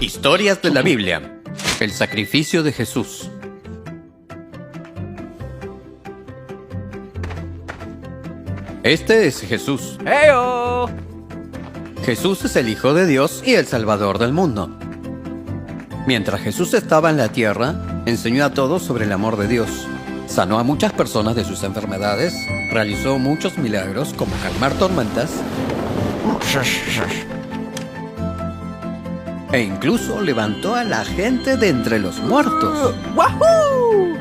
Historias de la Biblia. El sacrificio de Jesús. Este es Jesús. ¡Heyo! Jesús es el Hijo de Dios y el Salvador del mundo. Mientras Jesús estaba en la tierra, enseñó a todos sobre el amor de Dios. Sanó a muchas personas de sus enfermedades, realizó muchos milagros como calmar tormentas e incluso levantó a la gente de entre los muertos. ¡Wahoo!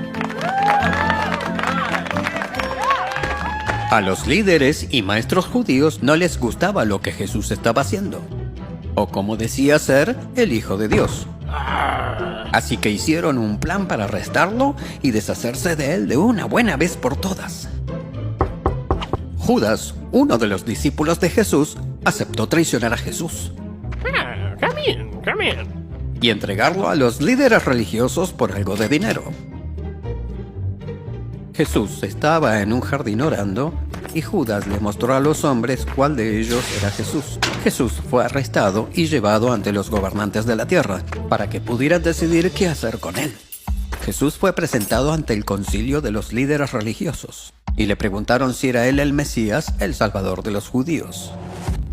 A los líderes y maestros judíos no les gustaba lo que Jesús estaba haciendo, o como decía ser el Hijo de Dios. Así que hicieron un plan para arrestarlo y deshacerse de él de una buena vez por todas. Judas, uno de los discípulos de Jesús, aceptó traicionar a Jesús Come in. y entregarlo a los líderes religiosos por algo de dinero. Jesús estaba en un jardín orando y Judas le mostró a los hombres cuál de ellos era Jesús. Jesús fue arrestado y llevado ante los gobernantes de la tierra para que pudieran decidir qué hacer con él. Jesús fue presentado ante el concilio de los líderes religiosos y le preguntaron si era él el Mesías, el Salvador de los judíos.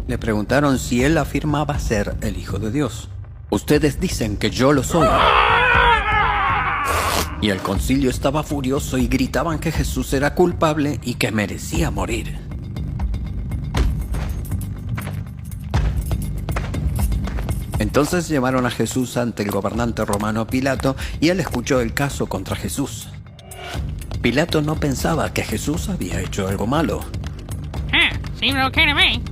Le preguntaron si él afirmaba ser el Hijo de Dios. Ustedes dicen que yo lo soy. Y el concilio estaba furioso y gritaban que Jesús era culpable y que merecía morir. Entonces llevaron a Jesús ante el gobernante romano Pilato y él escuchó el caso contra Jesús. Pilato no pensaba que Jesús había hecho algo malo. Seemed okay to me.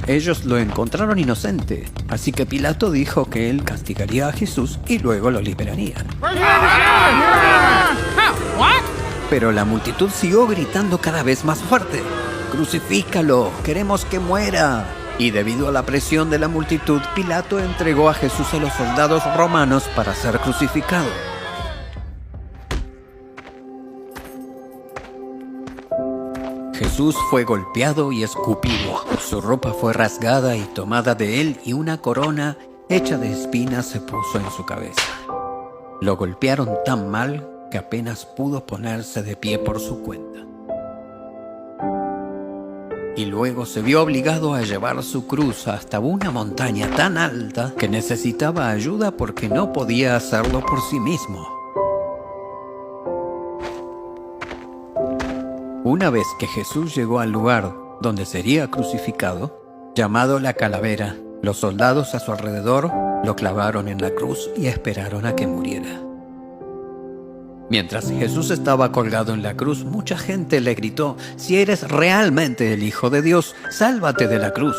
Ellos lo encontraron inocente, así que Pilato dijo que él castigaría a Jesús y luego lo liberaría. Oh, what? Pero la multitud siguió gritando cada vez más fuerte: ¡Crucifícalo! ¡Queremos que muera! Y debido a la presión de la multitud, Pilato entregó a Jesús a los soldados romanos para ser crucificado. Jesús fue golpeado y escupido. Su ropa fue rasgada y tomada de él y una corona hecha de espinas se puso en su cabeza. Lo golpearon tan mal que apenas pudo ponerse de pie por su cuenta. Y luego se vio obligado a llevar su cruz hasta una montaña tan alta que necesitaba ayuda porque no podía hacerlo por sí mismo. Una vez que Jesús llegó al lugar donde sería crucificado, llamado la Calavera, los soldados a su alrededor lo clavaron en la cruz y esperaron a que muriera. Mientras Jesús estaba colgado en la cruz, mucha gente le gritó: «Si eres realmente el Hijo de Dios, sálvate de la cruz».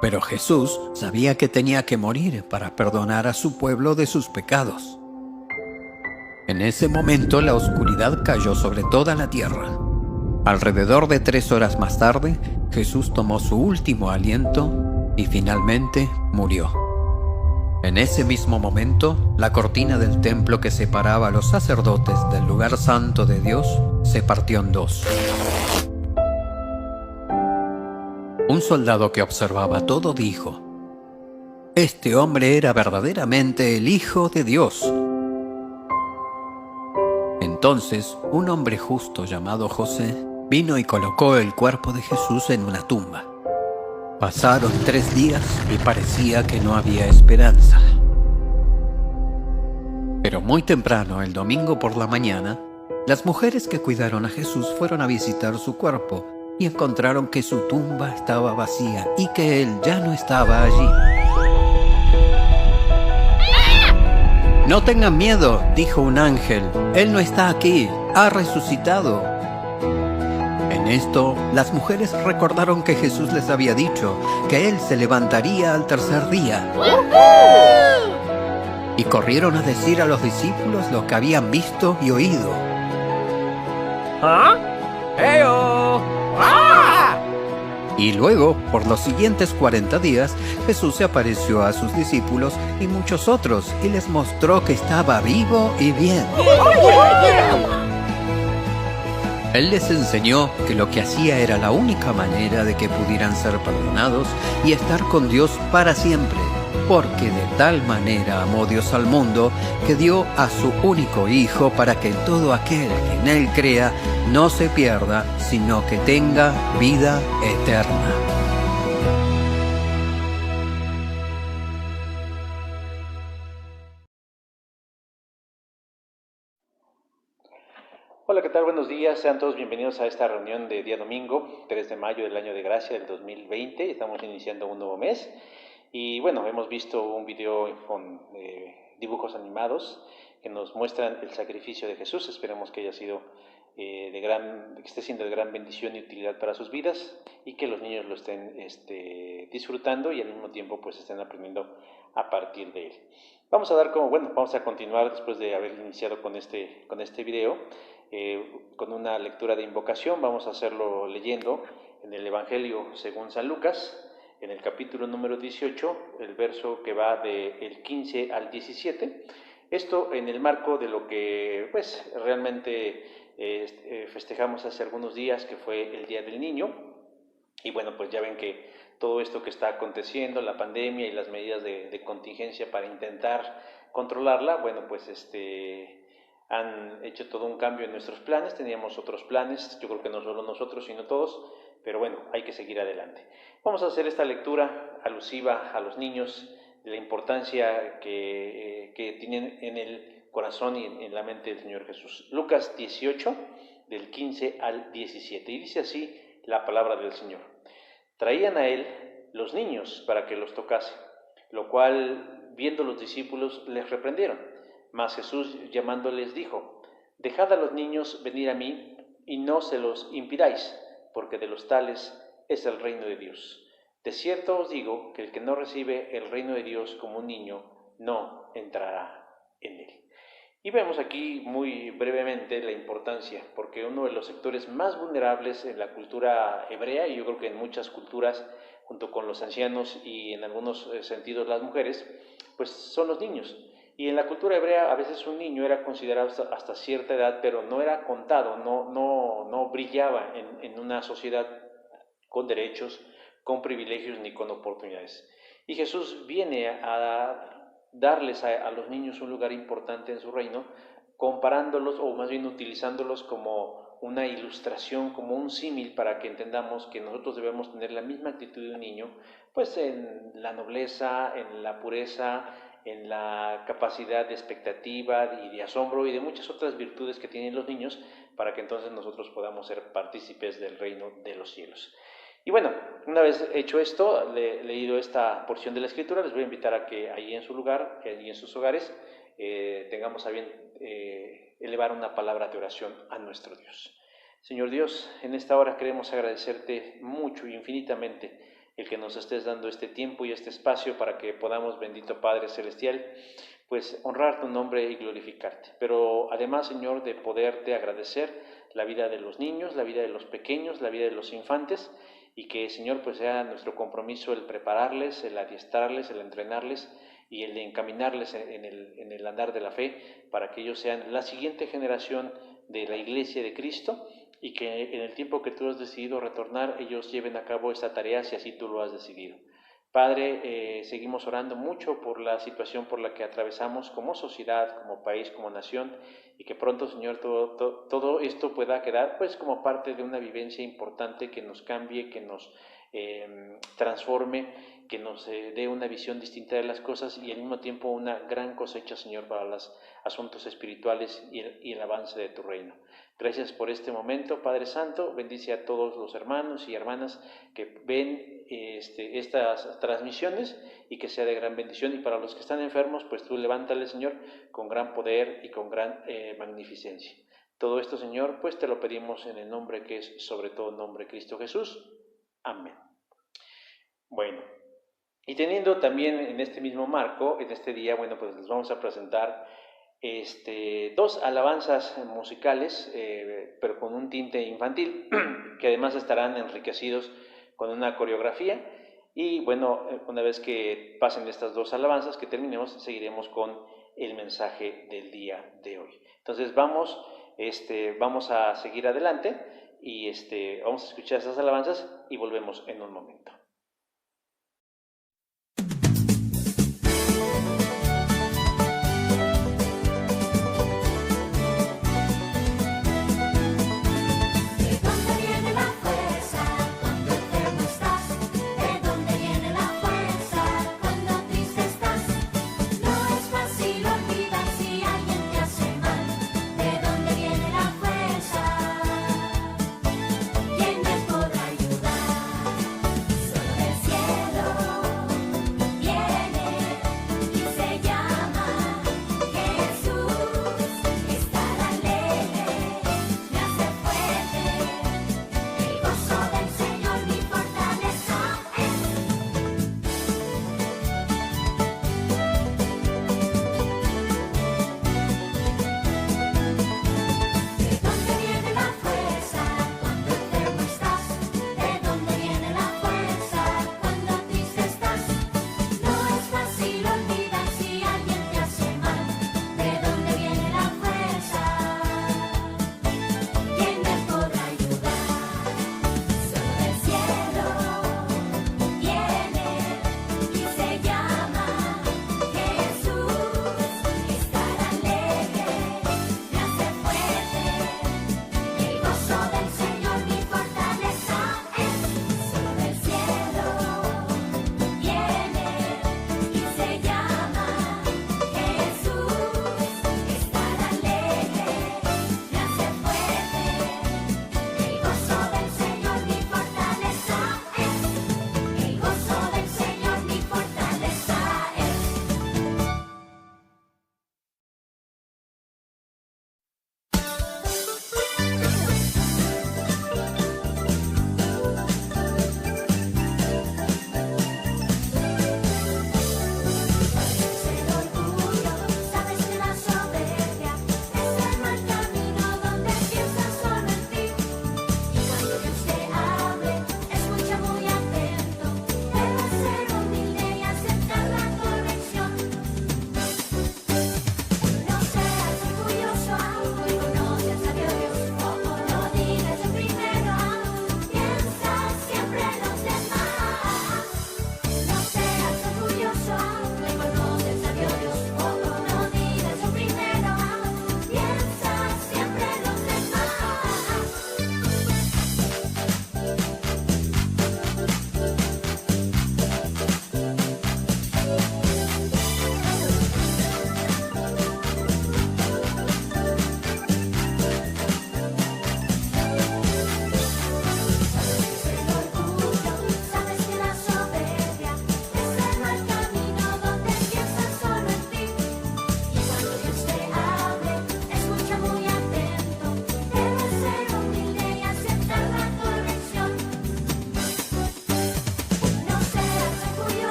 Pero Jesús sabía que tenía que morir para perdonar a su pueblo de sus pecados. En ese momento la oscuridad cayó sobre toda la tierra. Alrededor de 3 horas más tarde, Jesús tomó su último aliento y finalmente murió. En ese mismo momento, la cortina del templo que separaba a los sacerdotes del lugar santo de Dios se partió en dos. Un soldado que observaba todo dijo: «Este hombre era verdaderamente el Hijo de Dios». Entonces, un hombre justo llamado José vino y colocó el cuerpo de Jesús en una tumba. Pasaron 3 días y parecía que no había esperanza. Pero muy temprano, el domingo por la mañana, las mujeres que cuidaron a Jesús fueron a visitar su cuerpo y encontraron que su tumba estaba vacía y que él ya no estaba allí. «No tengan miedo», dijo un ángel, «él no está aquí, ha resucitado». En esto, las mujeres recordaron que Jesús les había dicho que él se levantaría al tercer día. Y corrieron a decir a los discípulos lo que habían visto y oído. ¡Heyo! Y luego, por los siguientes 40 días, Jesús se apareció a sus discípulos y muchos otros y les mostró que estaba vivo y bien. Él les enseñó que lo que hacía era la única manera de que pudieran ser perdonados y estar con Dios para siempre. Porque de tal manera amó Dios al mundo, que dio a su único Hijo para que todo aquel que en Él crea no se pierda, sino que tenga vida eterna. Hola, ¿qué tal? Buenos días. Sean todos bienvenidos a esta reunión de día domingo, 3 de mayo del año de gracia del 2020. Estamos iniciando un nuevo mes y bueno, hemos visto un video con dibujos animados que nos muestran el sacrificio de Jesús. Esperemos que haya sido que esté siendo de gran bendición y utilidad para sus vidas y que los niños lo estén disfrutando y al mismo tiempo pues estén aprendiendo a partir de él. Vamos a continuar después de haber iniciado con este video. Con una lectura de invocación. Vamos a hacerlo leyendo en el Evangelio según San Lucas, en el capítulo número 18, el verso que va del 15 al 17. Esto en el marco de lo que pues realmente festejamos hace algunos días, que fue el Día del Niño. Y bueno, pues ya ven que todo esto que está aconteciendo, la pandemia y las medidas de contingencia para intentar controlarla, bueno, pues han hecho todo un cambio en nuestros planes. Teníamos otros planes, yo creo que no solo nosotros, sino todos, pero bueno, hay que seguir adelante. Vamos a hacer esta lectura alusiva a los niños, de la importancia que tienen en el corazón y en la mente del Señor Jesús. Lucas 18, del 15 al 17, y dice así la palabra del Señor. Traían a él los niños para que los tocase, lo cual, viendo los discípulos, les reprendieron. Mas Jesús llamándoles dijo: Dejad a los niños venir a mí, y no se los impidáis, porque de los tales es el reino de Dios. De cierto os digo que el que no recibe el reino de Dios como un niño, no entrará en él. Y vemos aquí muy brevemente la importancia, porque uno de los sectores más vulnerables en la cultura hebrea, y yo creo que en muchas culturas, junto con los ancianos y en algunos sentidos las mujeres, pues son los niños. Y en la cultura hebrea a veces un niño era considerado hasta cierta edad, pero no era contado, no brillaba en una sociedad con derechos, con privilegios ni con oportunidades. Y Jesús viene a darles a los niños un lugar importante en su reino, comparándolos, o más bien utilizándolos como una ilustración, como un símil, para que entendamos que nosotros debemos tener la misma actitud de un niño, pues en la nobleza, en la pureza, en la capacidad de expectativa y de asombro y de muchas otras virtudes que tienen los niños, para que entonces nosotros podamos ser partícipes del reino de los cielos. Y bueno, una vez hecho esto, leído esta porción de la Escritura, les voy a invitar a que ahí en su lugar, allí en sus hogares, tengamos a bien elevar una palabra de oración a nuestro Dios. Señor Dios, en esta hora queremos agradecerte mucho y infinitamente el que nos estés dando este tiempo y este espacio para que podamos, bendito Padre Celestial, pues honrar tu nombre y glorificarte. Pero además, Señor, de poderte agradecer la vida de los niños, la vida de los pequeños, la vida de los infantes, y que, Señor, pues sea nuestro compromiso el prepararles, el adiestrarles, el entrenarles y el de encaminarles en el andar de la fe, para que ellos sean la siguiente generación de la Iglesia de Cristo, y que en el tiempo que tú has decidido retornar, ellos lleven a cabo esta tarea si así tú lo has decidido. Padre, seguimos orando mucho por la situación por la que atravesamos como sociedad, como país, como nación, y que pronto, Señor, todo esto pueda quedar pues como parte de una vivencia importante que nos cambie, que nos transforme, que nos dé una visión distinta de las cosas y al mismo tiempo una gran cosecha, Señor, para los asuntos espirituales y el avance de tu reino. Gracias por este momento, Padre Santo. Bendice a todos los hermanos y hermanas que ven estas transmisiones, y que sea de gran bendición. Y para los que están enfermos, pues tú levántales, Señor, con gran poder y con gran magnificencia. Todo esto, Señor, pues te lo pedimos en el nombre que es sobre todo nombre, Cristo Jesús. Amén. Bueno, y teniendo también en este mismo marco, en este día, bueno, pues les vamos a presentar dos alabanzas musicales, pero con un tinte infantil, que además estarán enriquecidos con una coreografía. Y bueno, una vez que pasen estas dos alabanzas, que terminemos, seguiremos con el mensaje del día de hoy. Entonces vamos a seguir adelante y vamos a escuchar estas alabanzas y volvemos en un momento.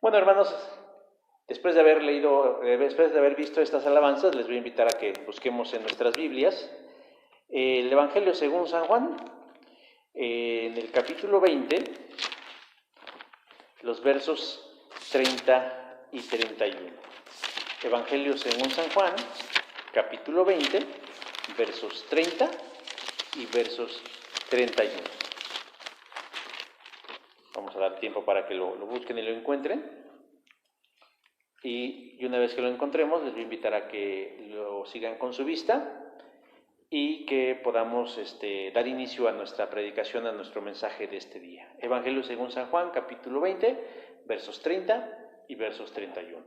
Bueno, hermanos, después de haber visto estas alabanzas, les voy a invitar a que busquemos en nuestras Biblias el Evangelio según San Juan, en el capítulo 20, los versos 30 y 31. Evangelio según San Juan, capítulo 20, versos 30 y versos 31. Vamos a dar tiempo para que lo busquen y lo encuentren. Y una vez que lo encontremos, les voy a invitar a que lo sigan con su vista y que podamos dar inicio a nuestra predicación, a nuestro mensaje de este día. Evangelio según San Juan, capítulo 20, versos 30 y versos 31.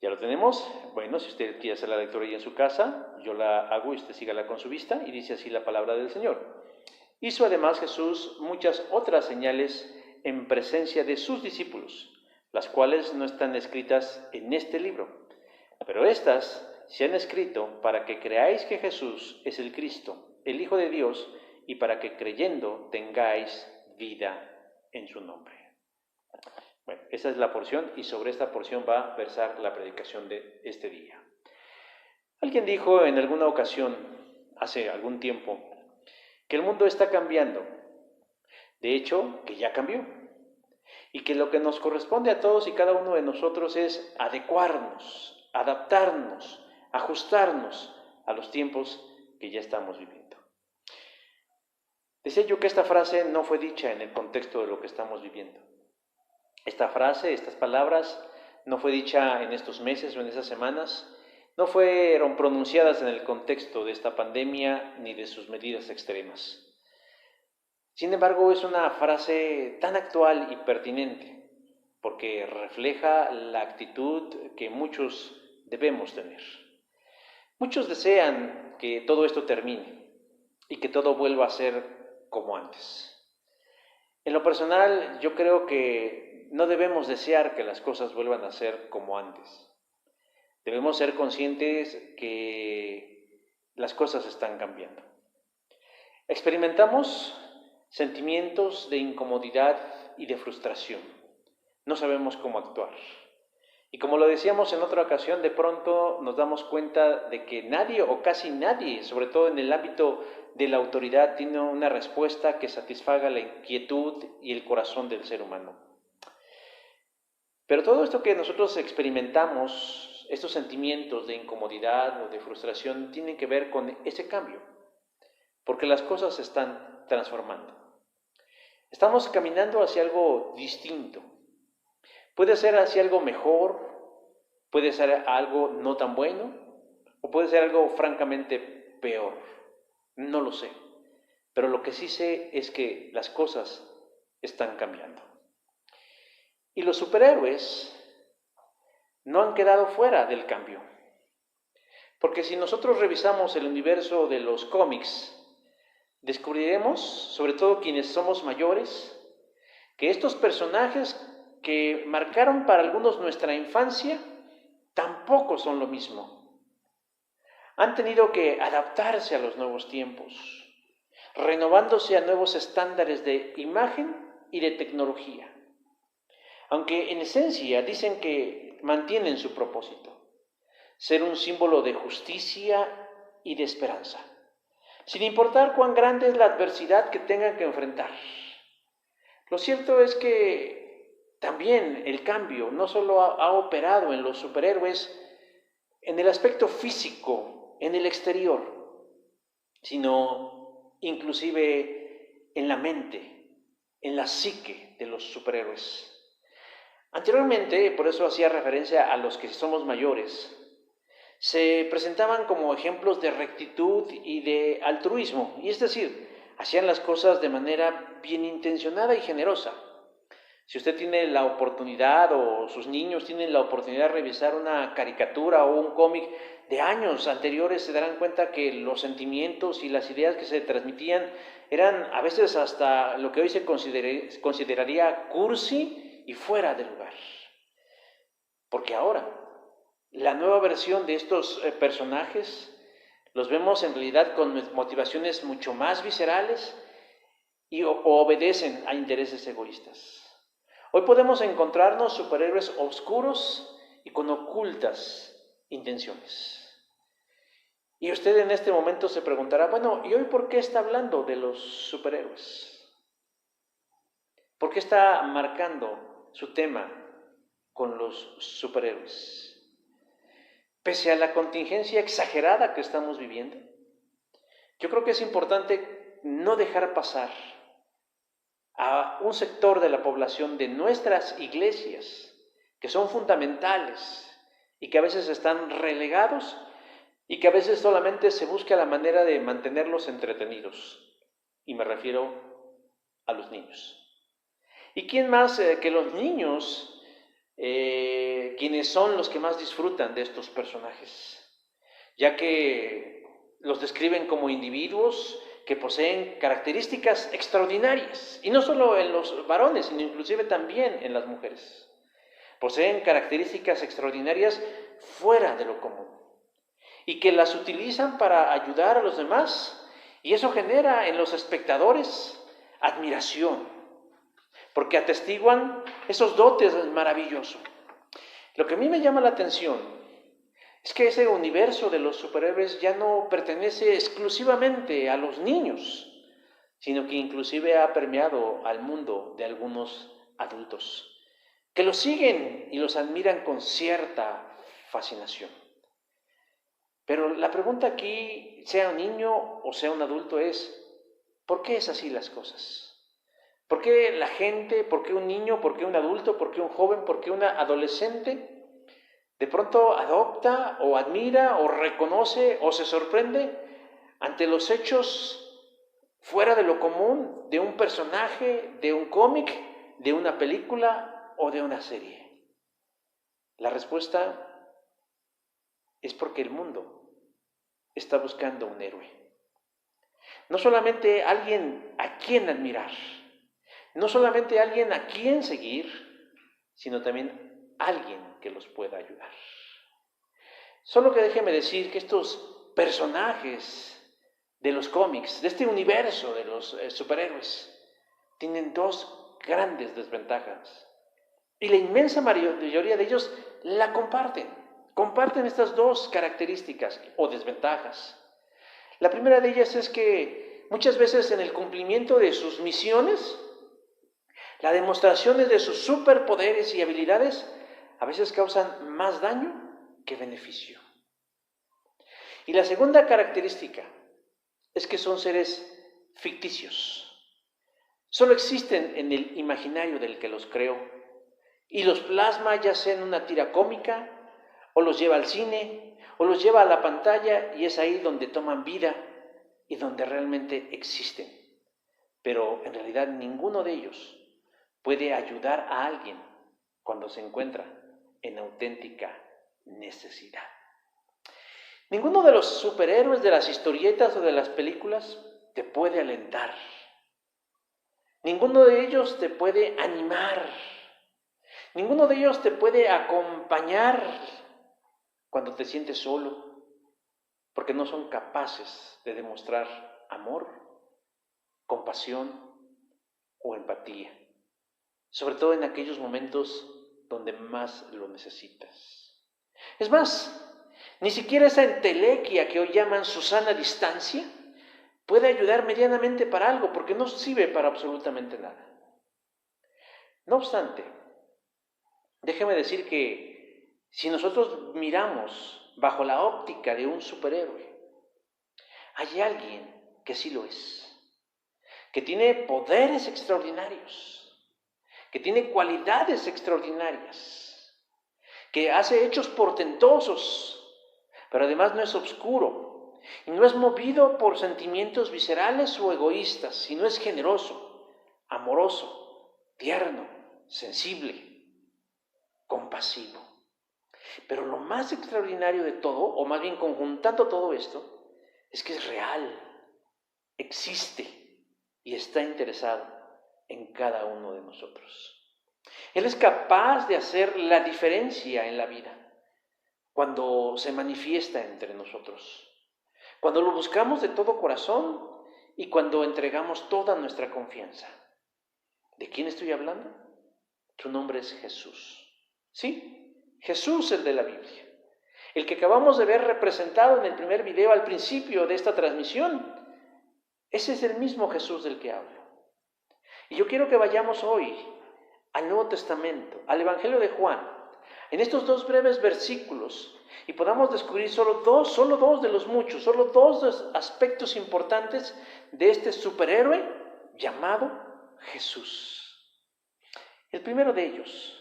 ¿Ya lo tenemos? Bueno, si usted quiere hacer la lectura ahí en su casa, yo la hago y usted sígala con su vista, y dice así la palabra del Señor. Hizo además Jesús muchas otras señales en presencia de sus discípulos, las cuales no están escritas en este libro, pero estas se han escrito para que creáis que Jesús es el Cristo, el Hijo de Dios, y para que creyendo tengáis vida en su nombre. Bueno, esa es la porción, y sobre esta porción va a versar la predicación de este día. Alguien dijo en alguna ocasión, hace algún tiempo, que el mundo está cambiando. De hecho, que ya cambió. Y que lo que nos corresponde a todos y cada uno de nosotros es adecuarnos, adaptarnos, ajustarnos a los tiempos que ya estamos viviendo. Decía yo que esta frase no fue dicha en el contexto de lo que estamos viviendo. Esta frase, estas palabras, no fue dicha en estos meses o en esas semanas, no fueron pronunciadas en el contexto de esta pandemia ni de sus medidas extremas. Sin embargo, es una frase tan actual y pertinente, porque refleja la actitud que muchos debemos tener. Muchos desean que todo esto termine y que todo vuelva a ser como antes. En lo personal, yo creo que no debemos desear que las cosas vuelvan a ser como antes. Debemos ser conscientes que las cosas están cambiando. Experimentamos sentimientos de incomodidad y de frustración. No sabemos cómo actuar. Y como lo decíamos en otra ocasión, de pronto nos damos cuenta de que nadie o casi nadie, sobre todo en el ámbito de la autoridad, tiene una respuesta que satisfaga la inquietud y el corazón del ser humano. Pero todo esto que nosotros experimentamos, estos sentimientos de incomodidad o de frustración, tienen que ver con ese cambio, porque las cosas se están transformando. Estamos caminando hacia algo distinto. Puede ser hacia algo mejor, puede ser algo no tan bueno, o puede ser algo francamente peor. No lo sé. Pero lo que sí sé es que las cosas están cambiando. Y los superhéroes no han quedado fuera del cambio. Porque si nosotros revisamos el universo de los cómics, descubriremos, sobre todo quienes somos mayores, que estos personajes que marcaron para algunos nuestra infancia tampoco son lo mismo. Han tenido que adaptarse a los nuevos tiempos, renovándose a nuevos estándares de imagen y de tecnología. Aunque en esencia dicen que mantienen su propósito, ser un símbolo de justicia y de esperanza, sin importar cuán grande es la adversidad que tengan que enfrentar. Lo cierto es que también el cambio no solo ha operado en los superhéroes en el aspecto físico, en el exterior, sino inclusive en la mente, en la psique de los superhéroes. Anteriormente, por eso hacía referencia a los que somos mayores, se presentaban como ejemplos de rectitud y de altruismo, y es decir, hacían las cosas de manera bien intencionada y generosa. Si usted tiene la oportunidad o sus niños tienen la oportunidad de revisar una caricatura o un cómic de años anteriores, se darán cuenta que los sentimientos y las ideas que se transmitían eran a veces hasta lo que hoy se consideraría cursi y fuera de lugar. Porque ahora, la nueva versión de estos personajes los vemos en realidad con motivaciones mucho más viscerales y obedecen a intereses egoístas. Hoy podemos encontrarnos superhéroes oscuros y con ocultas intenciones. Y usted en este momento se preguntará, bueno, ¿y hoy por qué está hablando de los superhéroes? ¿Por qué está marcando su tema con los superhéroes? Pese a la contingencia exagerada que estamos viviendo, yo creo que es importante no dejar pasar a un sector de la población de nuestras iglesias que son fundamentales y que a veces están relegados y que a veces solamente se busca la manera de mantenerlos entretenidos. Y me refiero a los niños. ¿Y quién más que los niños, quienes son los que más disfrutan de estos personajes? Ya que los describen como individuos que poseen características extraordinarias, y no solo en los varones, sino inclusive también en las mujeres. Poseen características extraordinarias fuera de lo común, y que las utilizan para ayudar a los demás, y eso genera en los espectadores admiración, porque atestiguan esos dotes maravillosos. Lo que a mí me llama la atención es que ese universo de los superhéroes ya no pertenece exclusivamente a los niños, sino que inclusive ha permeado al mundo de algunos adultos, que los siguen y los admiran con cierta fascinación. Pero la pregunta aquí, sea un niño o sea un adulto, es ¿por qué es así las cosas? ¿Por qué la gente, por qué un niño, por qué un adulto, por qué un joven, por qué una adolescente de pronto adopta o admira o reconoce o se sorprende ante los hechos fuera de lo común de un personaje, de un cómic, de una película o de una serie? La respuesta es porque el mundo está buscando un héroe. No solamente alguien a quien admirar, no solamente alguien a quien seguir, sino también alguien que los pueda ayudar. Solo que déjeme decir que estos personajes de los cómics, de este universo de los superhéroes, tienen dos grandes desventajas. Y la inmensa mayoría de ellos la comparten estas dos características o desventajas. La primera de ellas es que muchas veces en el cumplimiento de sus misiones, las demostraciones de sus superpoderes y habilidades a veces causan más daño que beneficio. Y la segunda característica es que son seres ficticios. Solo existen en el imaginario del que los creó y los plasma ya sea en una tira cómica, o los lleva al cine, o los lleva a la pantalla, y es ahí donde toman vida y donde realmente existen. Pero en realidad ninguno de ellos puede ayudar a alguien cuando se encuentra en auténtica necesidad. Ninguno de los superhéroes de las historietas o de las películas te puede alentar. Ninguno de ellos te puede animar. Ninguno de ellos te puede acompañar cuando te sientes solo, porque no son capaces de demostrar amor, compasión o empatía, sobre todo en aquellos momentos donde más lo necesitas. Es más, ni siquiera esa entelequia que hoy llaman Susana Distancia puede ayudar medianamente para algo, porque no sirve para absolutamente nada. No obstante, déjeme decir que si nosotros miramos bajo la óptica de un superhéroe, hay alguien que sí lo es, que tiene poderes extraordinarios, que tiene cualidades extraordinarias, que hace hechos portentosos, pero además no es oscuro y no es movido por sentimientos viscerales o egoístas, sino es generoso, amoroso, tierno, sensible, compasivo. Pero lo más extraordinario de todo, o más bien conjuntando todo esto, es que es real, existe y está interesado en cada uno de nosotros. Él es capaz de hacer la diferencia en la vida cuando se manifiesta entre nosotros, cuando lo buscamos de todo corazón y cuando entregamos toda nuestra confianza. ¿De quién estoy hablando? Su nombre es Jesús. Sí, Jesús el de la Biblia. El que acabamos de ver representado en el primer video al principio de esta transmisión. Ese es el mismo Jesús del que hablo. Y yo quiero que vayamos hoy al Nuevo Testamento, al Evangelio de Juan, en estos 2 breves versículos, y podamos descubrir solo dos de los muchos, solo 2 aspectos importantes de este superhéroe llamado Jesús. El primero de ellos,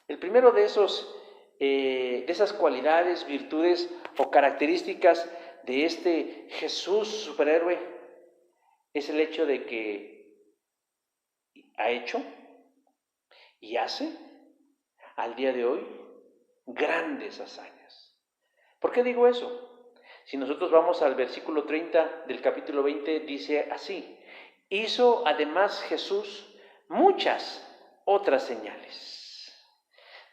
el primero de esas cualidades, virtudes o características de este Jesús superhéroe es el hecho de que ha hecho y hace al día de hoy grandes hazañas. ¿Por qué digo eso? Si nosotros vamos al versículo 30 del capítulo 20, dice así: hizo además Jesús muchas otras señales.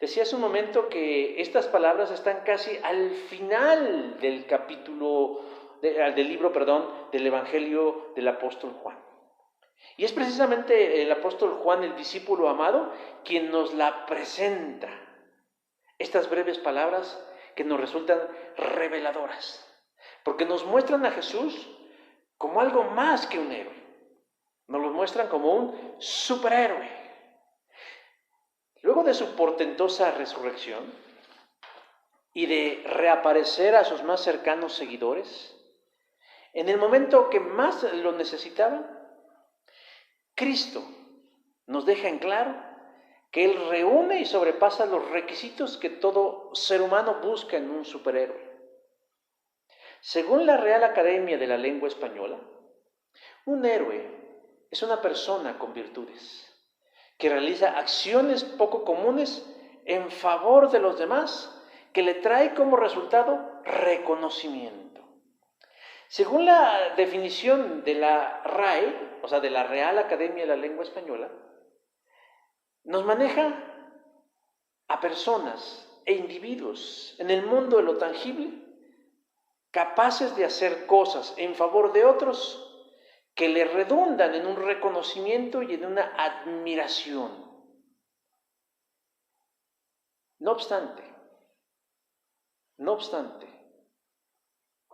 Decía hace un momento que estas palabras están casi al final del del libro del Evangelio del apóstol Juan. Y es precisamente el apóstol Juan, el discípulo amado, quien nos la presenta. Estas breves palabras que nos resultan reveladoras, porque nos muestran a Jesús como algo más que un héroe. Nos lo muestran como un superhéroe. Luego de su portentosa resurrección y de reaparecer a sus más cercanos seguidores, en el momento que más lo necesitaban, Cristo nos deja en claro que Él reúne y sobrepasa los requisitos que todo ser humano busca en un superhéroe. Según la Real Academia de la Lengua Española, un héroe es una persona con virtudes que realiza acciones poco comunes en favor de los demás, que le trae como resultado reconocimiento. Según la definición de la RAE, o sea, de la Real Academia de la Lengua Española, nos maneja a personas e individuos en el mundo de lo tangible, capaces de hacer cosas en favor de otros que le redundan en un reconocimiento y en una admiración. No obstante,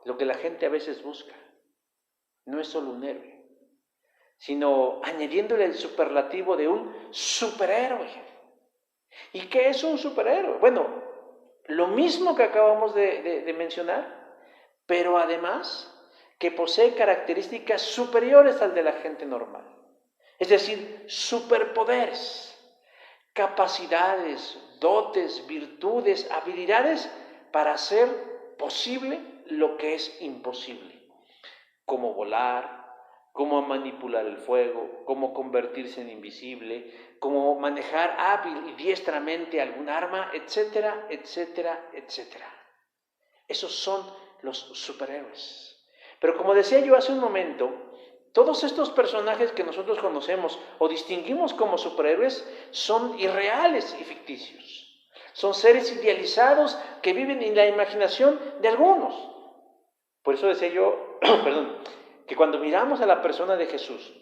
lo que la gente a veces busca no es solo un héroe, sino añadiéndole el superlativo de un superhéroe. ¿Y qué es un superhéroe? Bueno, lo mismo que acabamos de mencionar, pero además que posee características superiores al de la gente normal. Es decir, superpoderes, capacidades, dotes, virtudes, habilidades para hacer posible lo que es imposible, como volar, como manipular el fuego, como convertirse en invisible, como manejar hábil y diestramente algún arma, etcétera, etcétera, etcétera. Esos son los superhéroes. Pero como decía yo hace un momento, todos estos personajes que nosotros conocemos o distinguimos como superhéroes son irreales y ficticios. Son seres idealizados que viven en la imaginación de algunos. Por eso decía yo, que cuando miramos a la persona de Jesús,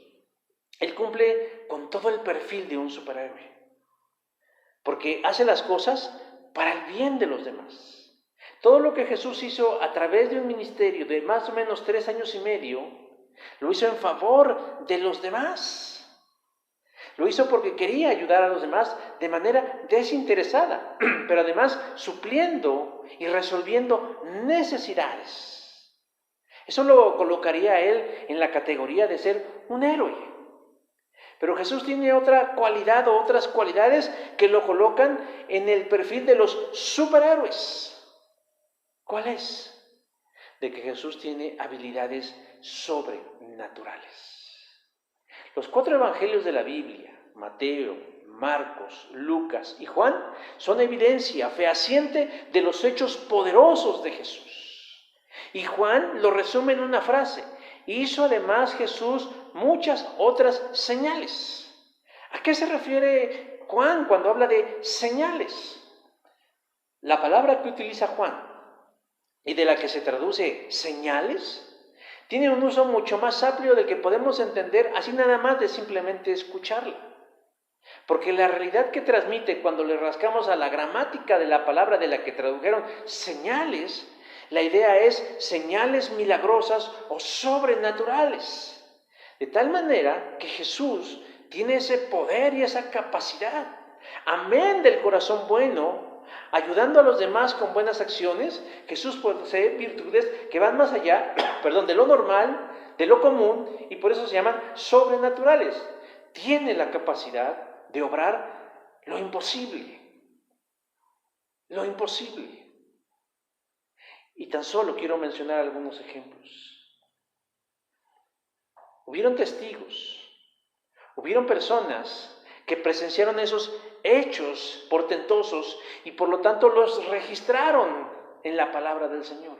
Él cumple con todo el perfil de un superhéroe, porque hace las cosas para el bien de los demás. Todo lo que Jesús hizo a través de un ministerio de más o menos 3 años y medio, lo hizo en favor de los demás. Lo hizo porque quería ayudar a los demás de manera desinteresada, pero además supliendo y resolviendo necesidades. Eso lo colocaría a Él en la categoría de ser un héroe. Pero Jesús tiene otra cualidad o otras cualidades que lo colocan en el perfil de los superhéroes. ¿Cuál es? De que Jesús tiene habilidades sobrenaturales. Los 4 evangelios de la Biblia, Mateo, Marcos, Lucas y Juan, son evidencia fehaciente de los hechos poderosos de Jesús. Y Juan lo resume en una frase: hizo además Jesús muchas otras señales. ¿A qué se refiere Juan cuando habla de señales? La palabra que utiliza Juan y de la que se traduce señales tiene un uso mucho más amplio del que podemos entender así nada más de simplemente escucharla. Porque la realidad que transmite cuando le rascamos a la gramática de la palabra de la que tradujeron señales, la idea es señales milagrosas o sobrenaturales. De tal manera que Jesús tiene ese poder y esa capacidad. Amén del corazón bueno, ayudando a los demás con buenas acciones. Jesús posee virtudes que van más allá, de lo normal, de lo común, y por eso se llaman sobrenaturales. Tiene la capacidad de obrar lo imposible. Lo imposible. Y tan solo quiero mencionar algunos ejemplos. Hubieron testigos, hubieron personas que presenciaron esos hechos portentosos y por lo tanto los registraron en la palabra del Señor.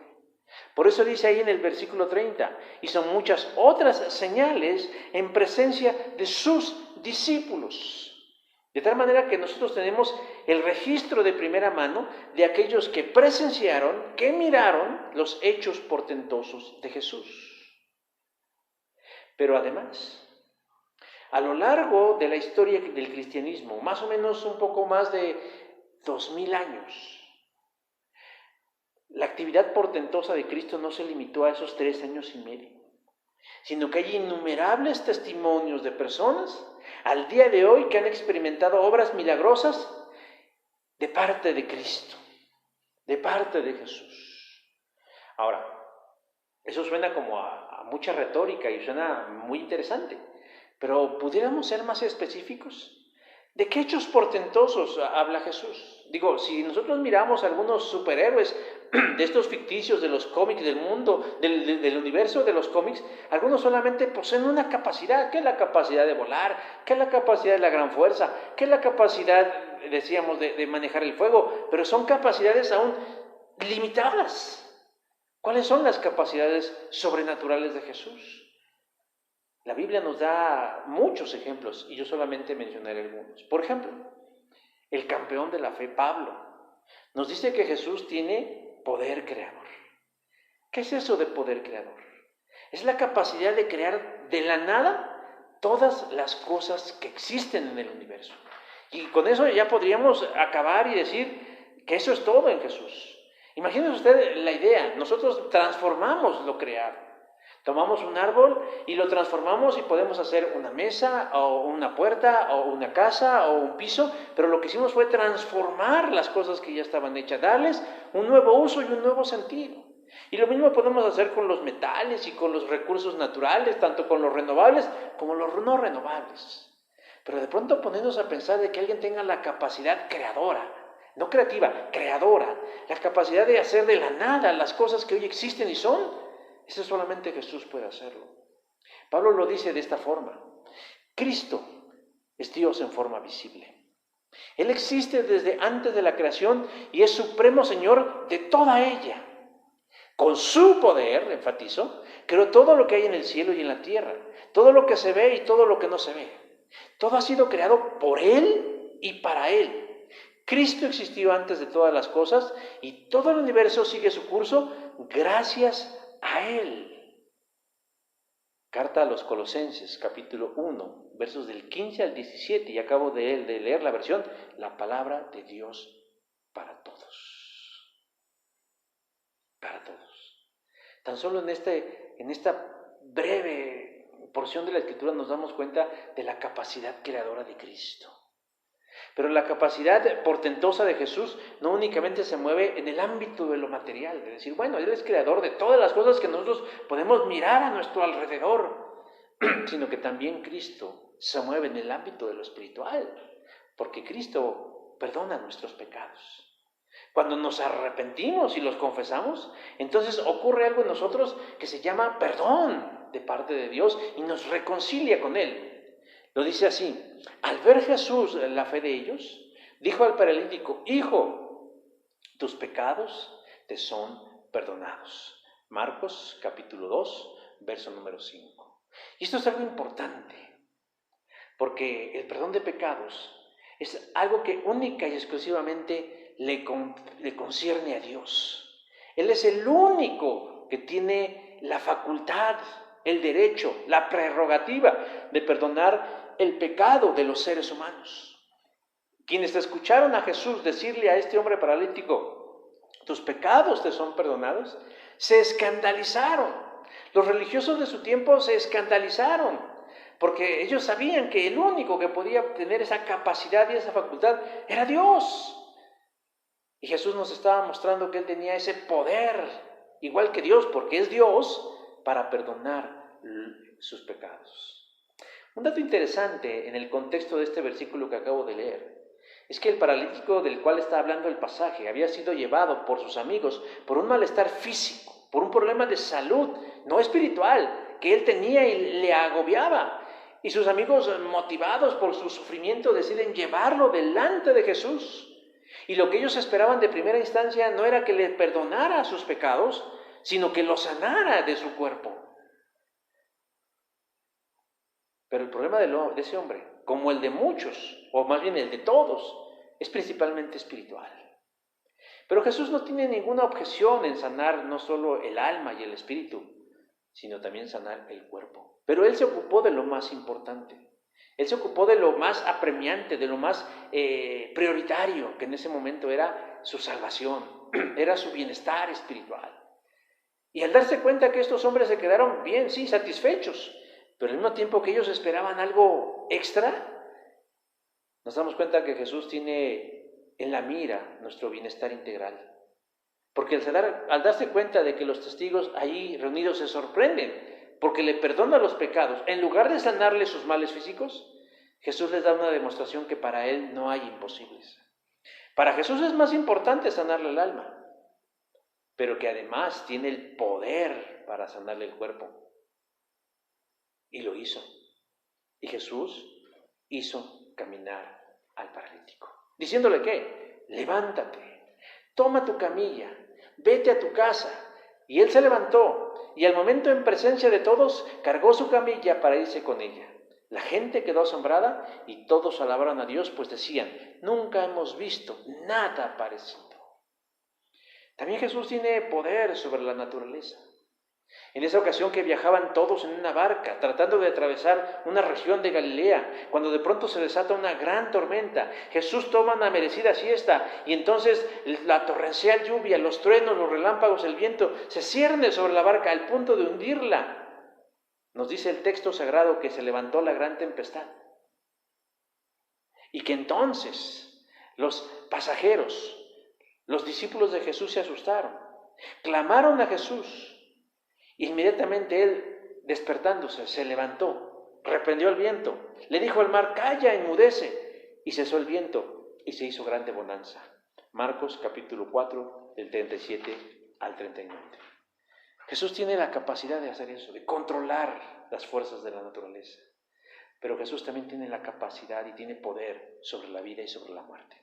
Por eso dice ahí en el versículo 30, y son muchas otras señales en presencia de sus discípulos. De tal manera que nosotros tenemos el registro de primera mano de aquellos que presenciaron, que miraron los hechos portentosos de Jesús. Pero además, a lo largo de la historia del cristianismo, más o menos un poco más de 2000 años, la actividad portentosa de Cristo no se limitó a esos 3 años y medio, sino que hay innumerables testimonios de personas al día de hoy que han experimentado obras milagrosas de parte de Cristo, de parte de Jesús. Ahora, eso suena como a mucha retórica y suena muy interesante, pero ¿pudiéramos ser más específicos? ¿De qué hechos portentosos habla Jesús? Digo, si nosotros miramos algunos superhéroes de estos ficticios de los cómics del mundo, del universo de los cómics, algunos solamente poseen una capacidad, que es la capacidad de volar, que es la capacidad de la gran fuerza, que es la capacidad, decíamos, de manejar el fuego, pero son capacidades aún limitadas. ¿Cuáles son las capacidades sobrenaturales de Jesús? La Biblia nos da muchos ejemplos y yo solamente mencionaré algunos. Por ejemplo, el campeón de la fe, Pablo, nos dice que Jesús tiene poder creador. ¿Qué es eso de poder creador? Es la capacidad de crear de la nada todas las cosas que existen en el universo. Y con eso ya podríamos acabar y decir que eso es todo en Jesús. Imagínese usted la idea, nosotros transformamos lo creado. Tomamos un árbol y lo transformamos y podemos hacer una mesa o una puerta o una casa o un piso, pero lo que hicimos fue transformar las cosas que ya estaban hechas, darles un nuevo uso y un nuevo sentido. Y lo mismo podemos hacer con los metales y con los recursos naturales, tanto con los renovables como los no renovables. Pero de pronto ponernos a pensar de que alguien tenga la capacidad creadora, no creativa, creadora, la capacidad de hacer de la nada las cosas que hoy existen y son, eso solamente Jesús puede hacerlo. Pablo lo dice de esta forma: Cristo es Dios en forma visible. Él existe desde antes de la creación y es supremo Señor de toda ella. Con su poder, enfatizo, creó todo lo que hay en el cielo y en la tierra, todo lo que se ve y todo lo que no se ve. Todo ha sido creado por Él y para Él. Cristo existió antes de todas las cosas y todo el universo sigue su curso gracias a Él. Carta a los Colosenses, capítulo 1, versos del 15 al 17, y acabo de leer la versión, la palabra de Dios para todos. Para todos. Tan solo en esta breve porción de la Escritura nos damos cuenta de la capacidad creadora de Cristo. Pero la capacidad portentosa de Jesús no únicamente se mueve en el ámbito de lo material, de decir, bueno, Él es creador de todas las cosas que nosotros podemos mirar a nuestro alrededor, sino que también Cristo se mueve en el ámbito de lo espiritual, porque Cristo perdona nuestros pecados. Cuando nos arrepentimos y los confesamos, entonces ocurre algo en nosotros que se llama perdón de parte de Dios y nos reconcilia con Él. Lo dice así: al ver Jesús la fe de ellos, dijo al paralítico, hijo, tus pecados te son perdonados. Marcos capítulo 2, verso número 5. Y esto es algo importante, porque el perdón de pecados es algo que única y exclusivamente le concierne a Dios. Él es el único que tiene la facultad, el derecho, la prerrogativa de perdonar el pecado de los seres humanos. Quienes escucharon a Jesús decirle a este hombre paralítico, tus pecados te son perdonados, se escandalizaron. Los religiosos de su tiempo se escandalizaron, porque ellos sabían que el único que podía tener esa capacidad y esa facultad era Dios. Y Jesús nos estaba mostrando que Él tenía ese poder, igual que Dios, porque es Dios, para perdonar sus pecados. Un dato interesante en el contexto de este versículo que acabo de leer es que el paralítico del cual está hablando el pasaje había sido llevado por sus amigos por un malestar físico, por un problema de salud, no espiritual, que él tenía y le agobiaba. Y sus amigos, motivados por su sufrimiento, deciden llevarlo delante de Jesús. Y lo que ellos esperaban de primera instancia no era que le perdonara sus pecados, sino que lo sanara de su cuerpo. Pero el problema de ese hombre, como el de muchos, o más bien el de todos, es principalmente espiritual. Pero Jesús no tiene ninguna objeción en sanar no solo el alma y el espíritu, sino también sanar el cuerpo. Pero Él se ocupó de lo más importante. Él se ocupó de lo más apremiante, de lo más prioritario, que en ese momento era su salvación, era su bienestar espiritual. Y al darse cuenta que estos hombres se quedaron bien, sí, satisfechos, pero al mismo tiempo que ellos esperaban algo extra, nos damos cuenta que Jesús tiene en la mira nuestro bienestar integral. Porque al darse cuenta de que los testigos allí reunidos se sorprenden, porque le perdona los pecados, en lugar de sanarle sus males físicos, Jesús les da una demostración que para Él no hay imposibles. Para Jesús es más importante sanarle el alma, pero que además tiene el poder para sanarle el cuerpo. Y lo hizo. Y Jesús hizo caminar al paralítico, diciéndole ¿qué? Levántate, toma tu camilla, vete a tu casa. Y él se levantó, y al momento en presencia de todos, cargó su camilla para irse con ella. La gente quedó asombrada, y todos alabaron a Dios, pues decían, nunca hemos visto nada parecido. También Jesús tiene poder sobre la naturaleza. En esa ocasión que viajaban todos en una barca, tratando de atravesar una región de Galilea, cuando de pronto se desata una gran tormenta, Jesús toma una merecida siesta y entonces la torrencial lluvia, los truenos, los relámpagos, el viento, se cierne sobre la barca al punto de hundirla. Nos dice el texto sagrado que se levantó la gran tempestad y que entonces los pasajeros, los discípulos de Jesús se asustaron, clamaron a Jesús. Inmediatamente él, despertándose, se levantó, reprendió el viento, le dijo al mar, calla, enmudece, y cesó el viento, y se hizo grande bonanza. Marcos capítulo 4, del 37 al 39. Jesús tiene la capacidad de hacer eso, de controlar las fuerzas de la naturaleza. Pero Jesús también tiene la capacidad y tiene poder sobre la vida y sobre la muerte.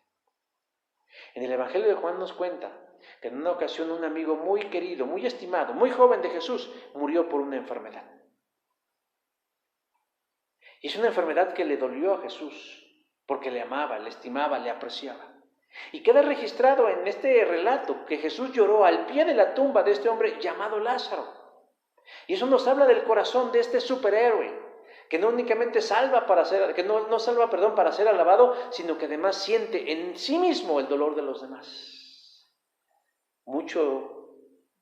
En el Evangelio de Juan nos cuenta que en una ocasión un amigo muy querido, muy estimado, muy joven de Jesús, murió por una enfermedad. Y es una enfermedad que le dolió a Jesús, porque le amaba, le estimaba, le apreciaba. Y queda registrado en este relato que Jesús lloró al pie de la tumba de este hombre llamado Lázaro. Y eso nos habla del corazón de este superhéroe, que no únicamente salva para ser, para ser alabado, sino que además siente en sí mismo el dolor de los demás. Muchos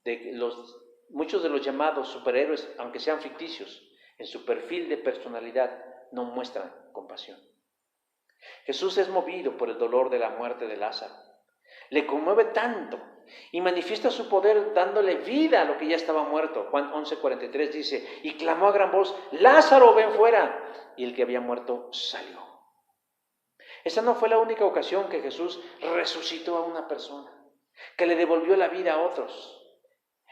de los llamados superhéroes, aunque sean ficticios, en su perfil de personalidad no muestran compasión. Jesús es movido por el dolor de la muerte de Lázaro. Le conmueve tanto y manifiesta su poder dándole vida a lo que ya estaba muerto. Juan 11:43 dice, y clamó a gran voz, Lázaro, ven fuera. Y el que había muerto salió. Esa no fue la única ocasión que Jesús resucitó a una persona, que le devolvió la vida a otros.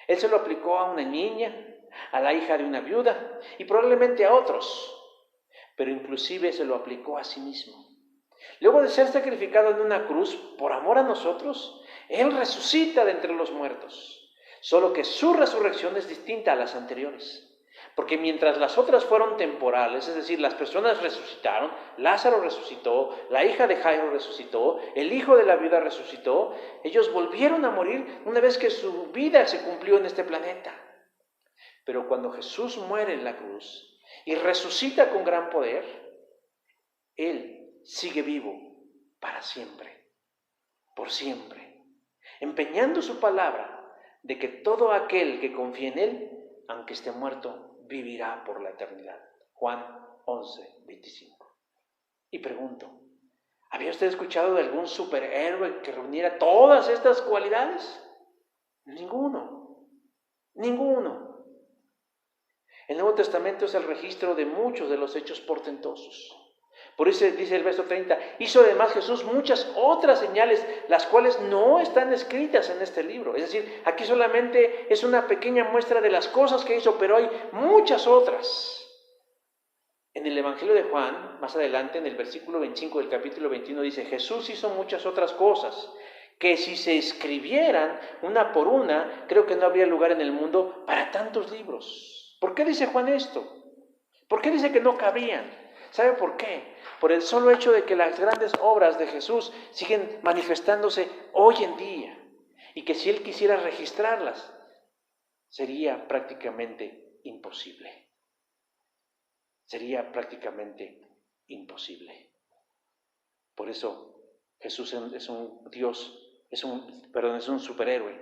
Él se lo aplicó a una niña, a la hija de una viuda y probablemente a otros, pero inclusive se lo aplicó a sí mismo. Luego de ser sacrificado en una cruz por amor a nosotros, Él resucita de entre los muertos, solo que su resurrección es distinta a las anteriores. Porque mientras las otras fueron temporales, es decir, las personas resucitaron, Lázaro resucitó, la hija de Jairo resucitó, el hijo de la viuda resucitó, ellos volvieron a morir una vez que su vida se cumplió en este planeta. Pero cuando Jesús muere en la cruz y resucita con gran poder, Él sigue vivo para siempre, por siempre, empeñando su palabra de que todo aquel que confíe en Él, aunque esté muerto, vivirá por la eternidad. Juan 11:25. Y pregunto, ¿había usted escuchado de algún superhéroe que reuniera todas estas cualidades? Ninguno. El Nuevo Testamento es el registro de muchos de los hechos portentosos. Por eso dice el verso 30, hizo además Jesús muchas otras señales, las cuales no están escritas en este libro. Es decir, aquí solamente es una pequeña muestra de las cosas que hizo, pero hay muchas otras. En el Evangelio de Juan, más adelante, en el versículo 25 del capítulo 21, dice, Jesús hizo muchas otras cosas, que si se escribieran una por una, creo que no habría lugar en el mundo para tantos libros. ¿Por qué dice Juan esto? ¿Por qué dice que no cabían? ¿Sabe por qué? Por el solo hecho de que las grandes obras de Jesús siguen manifestándose hoy en día, y que si Él quisiera registrarlas, sería prácticamente imposible. Sería prácticamente imposible. Por eso Jesús es un Dios, es un superhéroe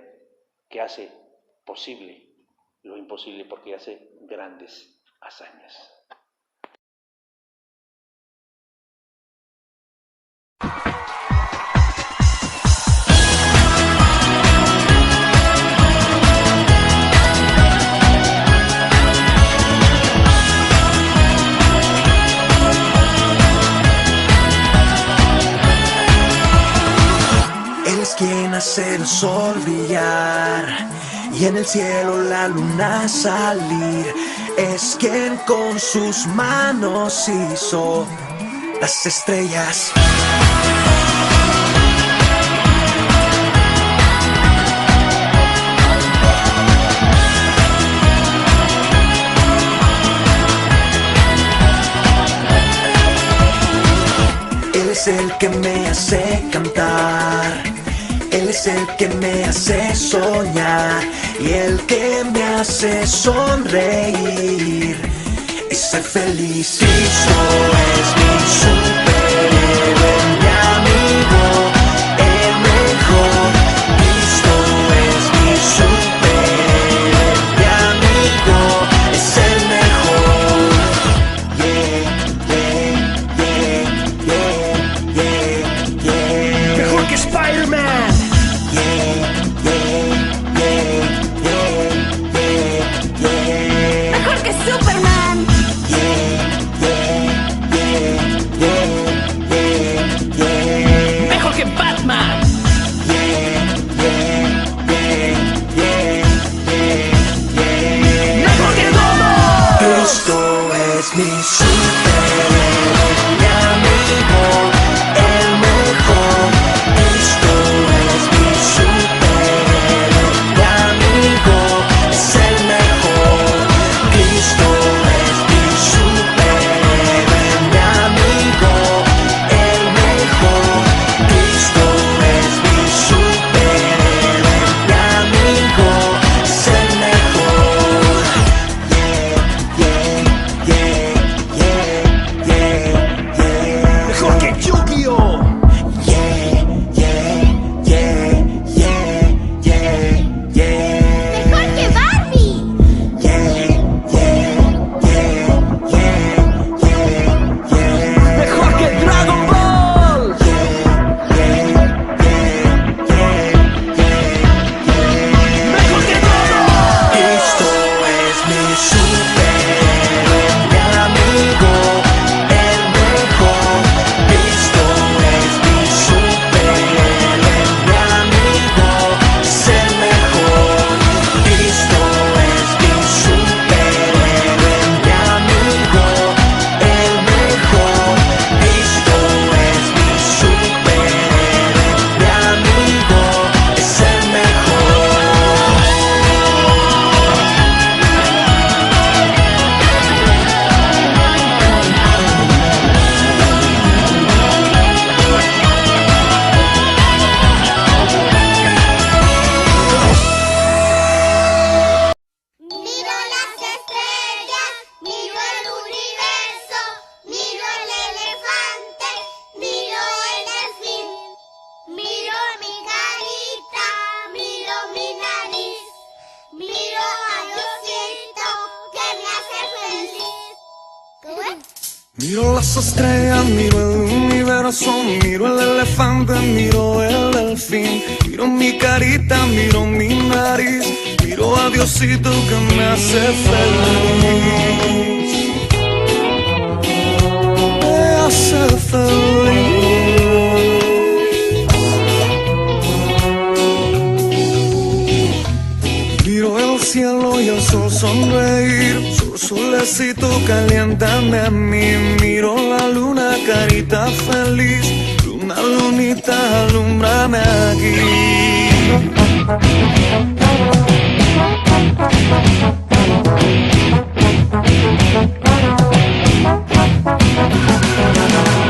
que hace posible lo imposible, porque hace grandes hazañas. Quien hace el sol brillar y en el cielo la luna salir, es quien con sus manos hizo las estrellas. Él es el que me hace cantar, Él es el que me hace soñar y el que me hace sonreír y ser feliz. Cristo es mi superhéroe, mi amigo, el mejor. Cristo es mi superhéroe, mi amigo, es el mejor. Mejor que Spider-Man. Mejor que Superman. Miro las estrellas, miro el universo, miro el elefante, miro el delfín, miro mi carita, miro mi nariz, miro a Diosito que me hace feliz. Me hace feliz. Miro el cielo y el sol sonreír, su solecito caliéntame a mí. Miro la luna, carita feliz, luna, lunita, alúmbrame aquí.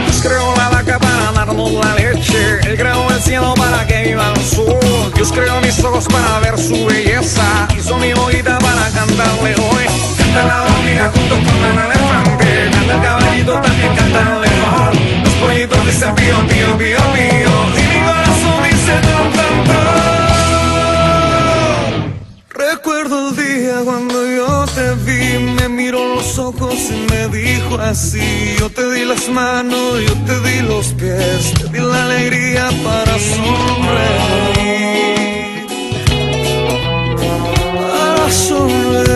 Dios creó la vaca para darnos la leche, Él creó el cielo para que viva el sol. Dios creó mis ojos para ver su belleza, hizo mi boquita para cantarle hoy. Canta la hormiga junto con el elefante, canta el caballito, también canta el león. Los pollitos dicen pío, pío, pío, pío, y mi corazón dice tan, tan, tan. Recuerdo el día cuando yo te vi, me miró los ojos y me dijo así: yo te di las manos, yo te di los pies, te di la alegría para sonreír, para sonreír.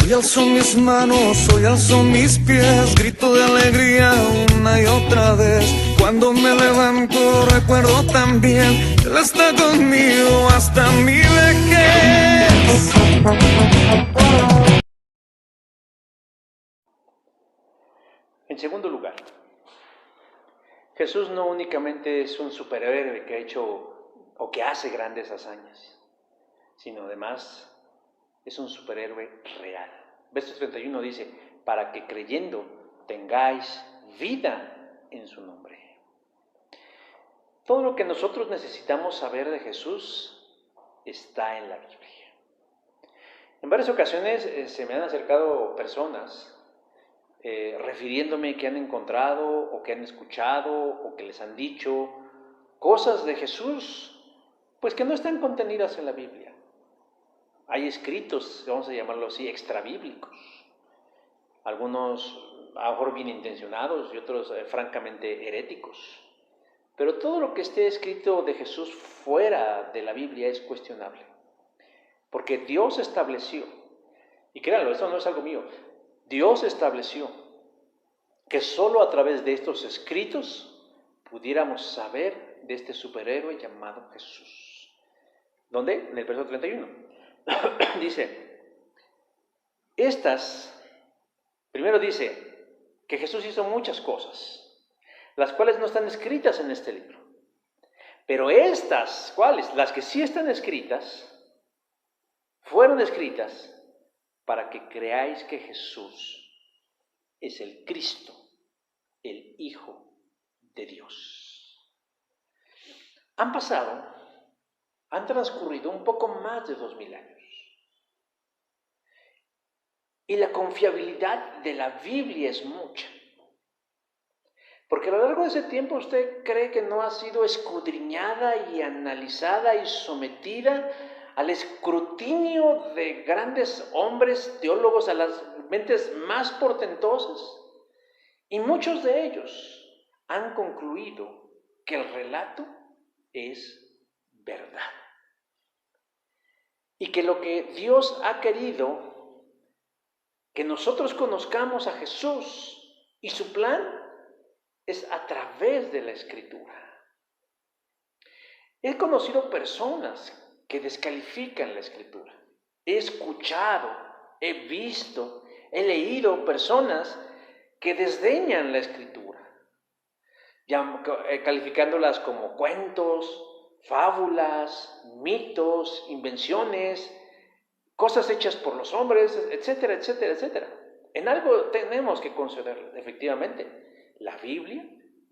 Hoy alzo mis manos, hoy alzo mis pies, grito de alegría una y otra vez. Cuando me levanto recuerdo también que Él está conmigo hasta mi vejez. En segundo lugar, Jesús no únicamente es un superhéroe que ha hecho o que hace grandes hazañas, sino además es un superhéroe real. Verso 31 dice: para que creyendo tengáis vida en su nombre. Todo lo que nosotros necesitamos saber de Jesús está en la Biblia. En varias ocasiones se me han acercado personas refiriéndome que han encontrado o que han escuchado o que les han dicho cosas de Jesús, pues que no están contenidas en la Biblia. Hay escritos, vamos a llamarlo así, extrabíblicos. Algunos a lo mejor bien intencionados y otros francamente heréticos. Pero todo lo que esté escrito de Jesús fuera de la Biblia es cuestionable. Porque Dios estableció, y créanlo, esto no es algo mío, Dios estableció que solo a través de estos escritos pudiéramos saber de este superhéroe llamado Jesús. ¿Dónde? En el verso 31. Dice, primero dice que Jesús hizo muchas cosas, las cuales no están escritas en este libro. Pero estas, ¿cuáles? Las que sí están escritas, fueron escritas para que creáis que Jesús es el Cristo, el Hijo de Dios. Han transcurrido un poco más de 2000 años. Y la confiabilidad de la Biblia es mucha. Porque a lo largo de ese tiempo usted cree que no ha sido escudriñada y analizada y sometida al escrutinio de grandes hombres, teólogos, a las mentes más portentosas. Y muchos de ellos han concluido que el relato es verdad. Y que lo que Dios ha querido, que nosotros conozcamos a Jesús y su plan, es a través de la Escritura. He conocido personas que descalifican la Escritura. He escuchado, he visto, he leído personas que desdeñan la Escritura, calificándolas como cuentos, fábulas, mitos, invenciones, cosas hechas por los hombres, etcétera, etcétera, etcétera. En algo tenemos que conceder, efectivamente. La Biblia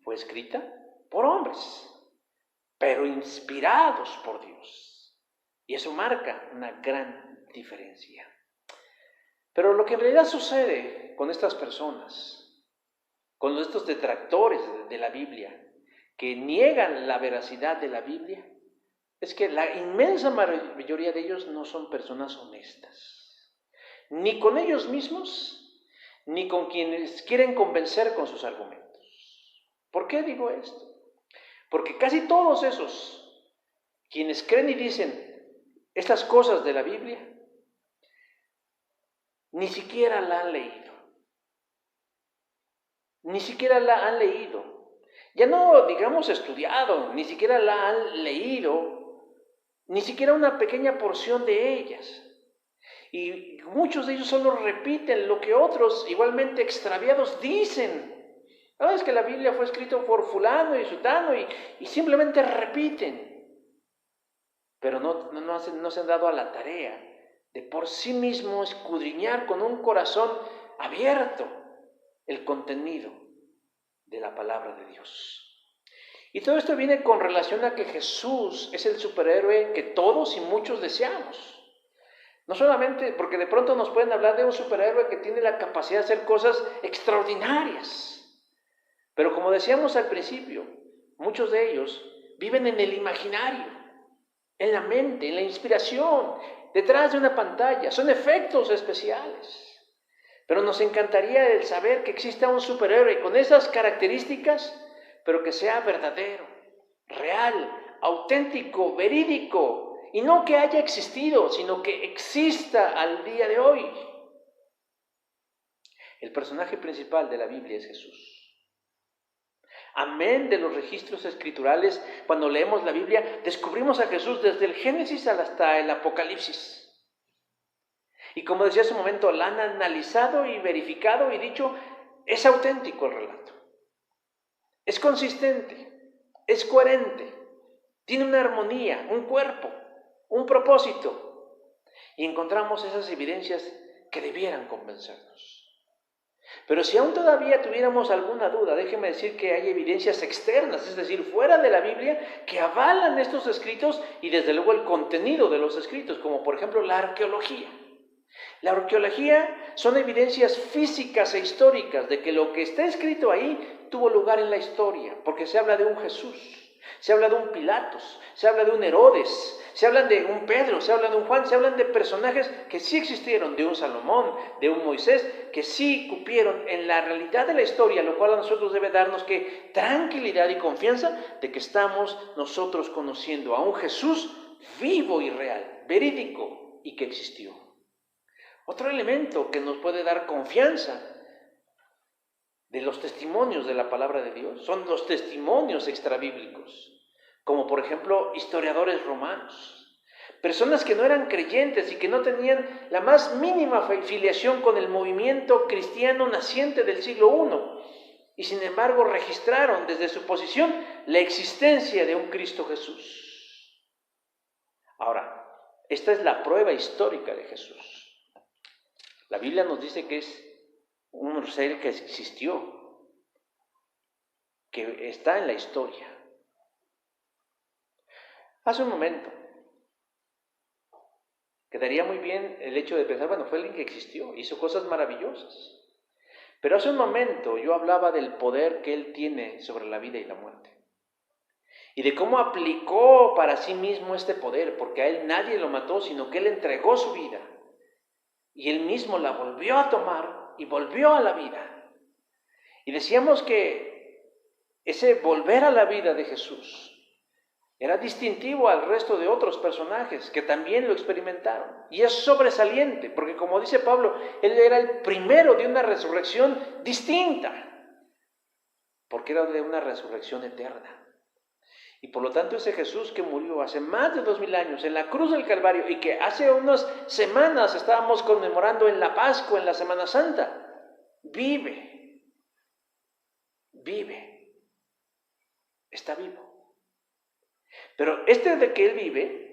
fue escrita por hombres, pero inspirados por Dios. Y eso marca una gran diferencia. Pero lo que en realidad sucede con estas personas, con estos detractores de la Biblia, que niegan la veracidad de la Biblia, es que la inmensa mayoría de ellos no son personas honestas, ni con ellos mismos, ni con quienes quieren convencer con sus argumentos. ¿Por qué digo esto? Porque casi todos esos, quienes creen y dicen estas cosas de la Biblia, ni siquiera la han leído. Ni siquiera la han leído. Ya no, digamos, estudiado, ni siquiera la han leído, ni siquiera una pequeña porción de ellas. Y muchos de ellos solo repiten lo que otros igualmente extraviados dicen. Es que la Biblia fue escrita por fulano y sutano y simplemente repiten. Pero no se han dado a la tarea de por sí mismo escudriñar con un corazón abierto el contenido de la palabra de Dios. Y todo esto viene con relación a que Jesús es el superhéroe que todos y muchos deseamos. No solamente porque de pronto nos pueden hablar de un superhéroe que tiene la capacidad de hacer cosas extraordinarias, pero como decíamos al principio, muchos de ellos viven en el imaginario, en la mente, en la inspiración, detrás de una pantalla, son efectos especiales. Pero nos encantaría el saber que exista un superhéroe con esas características, pero que sea verdadero, real, auténtico, verídico, y no que haya existido, sino que exista al día de hoy. El personaje principal de la Biblia es Jesús. Amén de los registros escriturales, cuando leemos la Biblia, descubrimos a Jesús desde el Génesis hasta el Apocalipsis. Y como decía hace un momento, la han analizado y verificado y dicho, es auténtico el relato. Es consistente, es coherente, tiene una armonía, un cuerpo, un propósito. Y encontramos esas evidencias que debieran convencernos. Pero si aún todavía tuviéramos alguna duda, déjeme decir que hay evidencias externas, es decir, fuera de la Biblia, que avalan estos escritos y desde luego el contenido de los escritos, como por ejemplo la arqueología. La arqueología son evidencias físicas e históricas de que lo que está escrito ahí tuvo lugar en la historia, porque se habla de un Jesús, se habla de un Pilatos, se habla de un Herodes, se habla de un Pedro, se habla de un Juan, se hablan de personajes que sí existieron, de un Salomón, de un Moisés, que sí cupieron en la realidad de la historia, lo cual a nosotros debe darnos que tranquilidad y confianza de que estamos nosotros conociendo a un Jesús vivo y real, verídico y que existió. Otro elemento que nos puede dar confianza de los testimonios de la palabra de Dios son los testimonios extrabíblicos, como por ejemplo historiadores romanos, personas que no eran creyentes y que no tenían la más mínima filiación con el movimiento cristiano naciente del siglo I, y sin embargo registraron desde su posición la existencia de un Cristo Jesús. Ahora, esta es la prueba histórica de Jesús. La Biblia nos dice que es un ser que existió, que está en la historia. Hace un momento, quedaría muy bien el hecho de pensar, bueno, fue alguien que existió, hizo cosas maravillosas. Pero hace un momento yo hablaba del poder que él tiene sobre la vida y la muerte. Y de cómo aplicó para sí mismo este poder, porque a él nadie lo mató, sino que él entregó su vida. Y él mismo la volvió a tomar y volvió a la vida. Y decíamos que ese volver a la vida de Jesús era distintivo al resto de otros personajes que también lo experimentaron. Y es sobresaliente, porque como dice Pablo, él era el primero de una resurrección distinta, porque era de una resurrección eterna. Y por lo tanto ese Jesús que murió hace más de 2000 años en la cruz del Calvario y que hace unas semanas estábamos conmemorando en la Pascua, en la Semana Santa, vive, está vivo. Pero de que Él vive,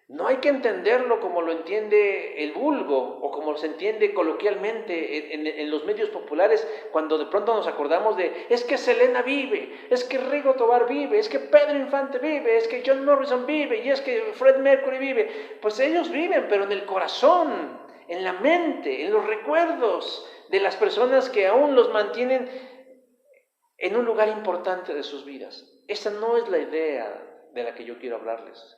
no hay que entenderlo como lo entiende el vulgo o como se entiende coloquialmente en los medios populares cuando de pronto nos acordamos de es que Selena vive, es que Rigo Tobar vive, es que Pedro Infante vive, es que John Morrison vive y es que Fred Mercury vive. Pues ellos viven, pero en el corazón, en la mente, en los recuerdos de las personas que aún los mantienen en un lugar importante de sus vidas. Esa no es la idea de la que yo quiero hablarles.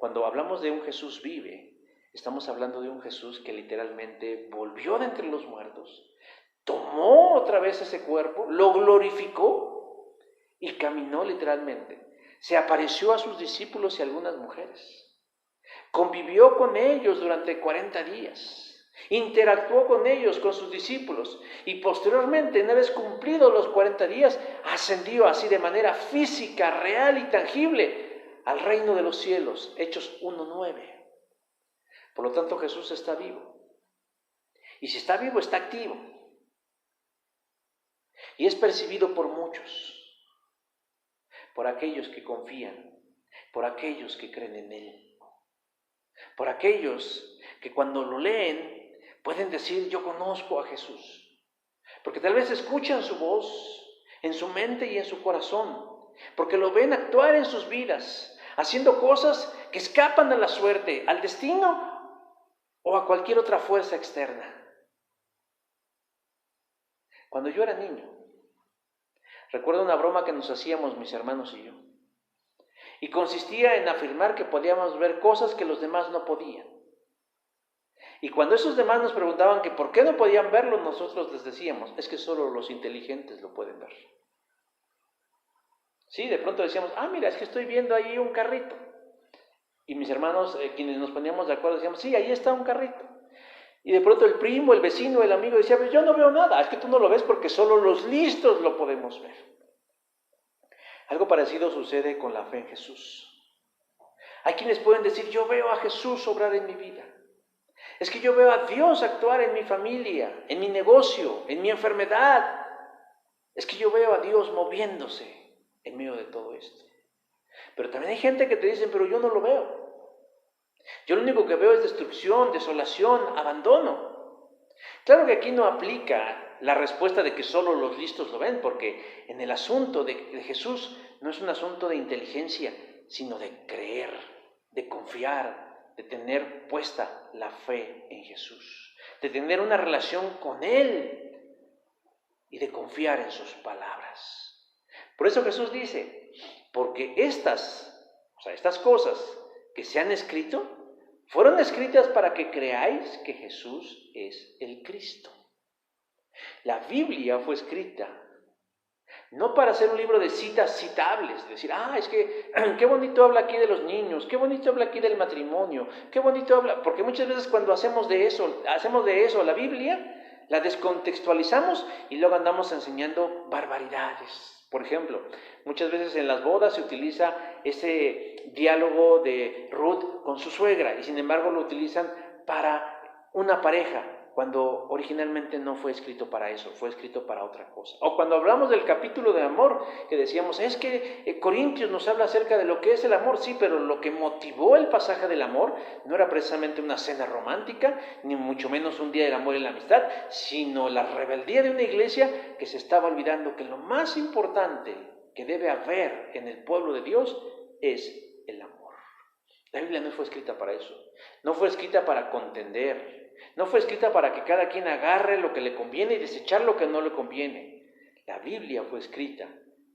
Cuando hablamos de un Jesús vive, estamos hablando de un Jesús que literalmente volvió de entre los muertos, tomó otra vez ese cuerpo, lo glorificó y caminó literalmente. Se apareció a sus discípulos y a algunas mujeres. Convivió con ellos durante 40 días. Interactuó con ellos, con sus discípulos. Y posteriormente, una vez cumplidos los 40 días, ascendió así de manera física, real y tangible al reino de los cielos. Hechos 1:9. Por lo tanto, Jesús está vivo. Y si está vivo, está activo. Y es percibido por muchos. Por aquellos que confían, por aquellos que creen en Él, por aquellos que cuando lo leen pueden decir: yo conozco a Jesús, porque tal vez escuchan su voz en su mente y en su corazón, porque lo ven actuar en sus vidas, haciendo cosas que escapan a la suerte, al destino o a cualquier otra fuerza externa. Cuando yo era niño, recuerdo una broma que nos hacíamos mis hermanos y yo. Y consistía en afirmar que podíamos ver cosas que los demás no podían. Y cuando esos demás nos preguntaban que por qué no podían verlo, nosotros les decíamos: es que solo los inteligentes lo pueden ver. Sí, de pronto decíamos: mira, es que estoy viendo ahí un carrito. Y mis hermanos, quienes nos poníamos de acuerdo, decíamos: sí, ahí está un carrito. Y de pronto el primo, el vecino, el amigo decía: pues yo no veo nada. Es que tú no lo ves porque solo los listos lo podemos ver. Algo parecido sucede con la fe en Jesús. Hay quienes pueden decir: yo veo a Jesús obrar en mi vida. Es que yo veo a Dios actuar en mi familia, en mi negocio, en mi enfermedad. Es que yo veo a Dios moviéndose en medio de todo esto. Pero también hay gente que te dice: pero yo no lo veo. Yo lo único que veo es destrucción, desolación, abandono. Claro que aquí no aplica la respuesta de que solo los listos lo ven, porque en el asunto de Jesús no es un asunto de inteligencia, sino de creer, de confiar, de tener puesta la fe en Jesús, de tener una relación con Él y de confiar en sus palabras. Por eso Jesús dice: porque estas cosas que se han escrito, fueron escritas para que creáis que Jesús es el Cristo. La Biblia fue escrita no para ser un libro de citas citables, decir: es que qué bonito habla aquí de los niños, qué bonito habla aquí del matrimonio, qué bonito habla, porque muchas veces cuando hacemos de eso la Biblia, la descontextualizamos y luego andamos enseñando barbaridades. Por ejemplo, muchas veces en las bodas se utiliza ese diálogo de Ruth con su suegra y sin embargo lo utilizan para una pareja, cuando originalmente no fue escrito para eso, fue escrito para otra cosa. O cuando hablamos del capítulo de amor, que decíamos: es que Corintios nos habla acerca de lo que es el amor. Sí, pero lo que motivó el pasaje del amor no era precisamente una cena romántica, ni mucho menos un día del amor y la amistad, sino la rebeldía de una iglesia que se estaba olvidando que lo más importante que debe haber en el pueblo de Dios es el amor. La Biblia no fue escrita para eso, no fue escrita para contender, no fue escrita para que cada quien agarre lo que le conviene y desechar lo que no le conviene. La Biblia fue escrita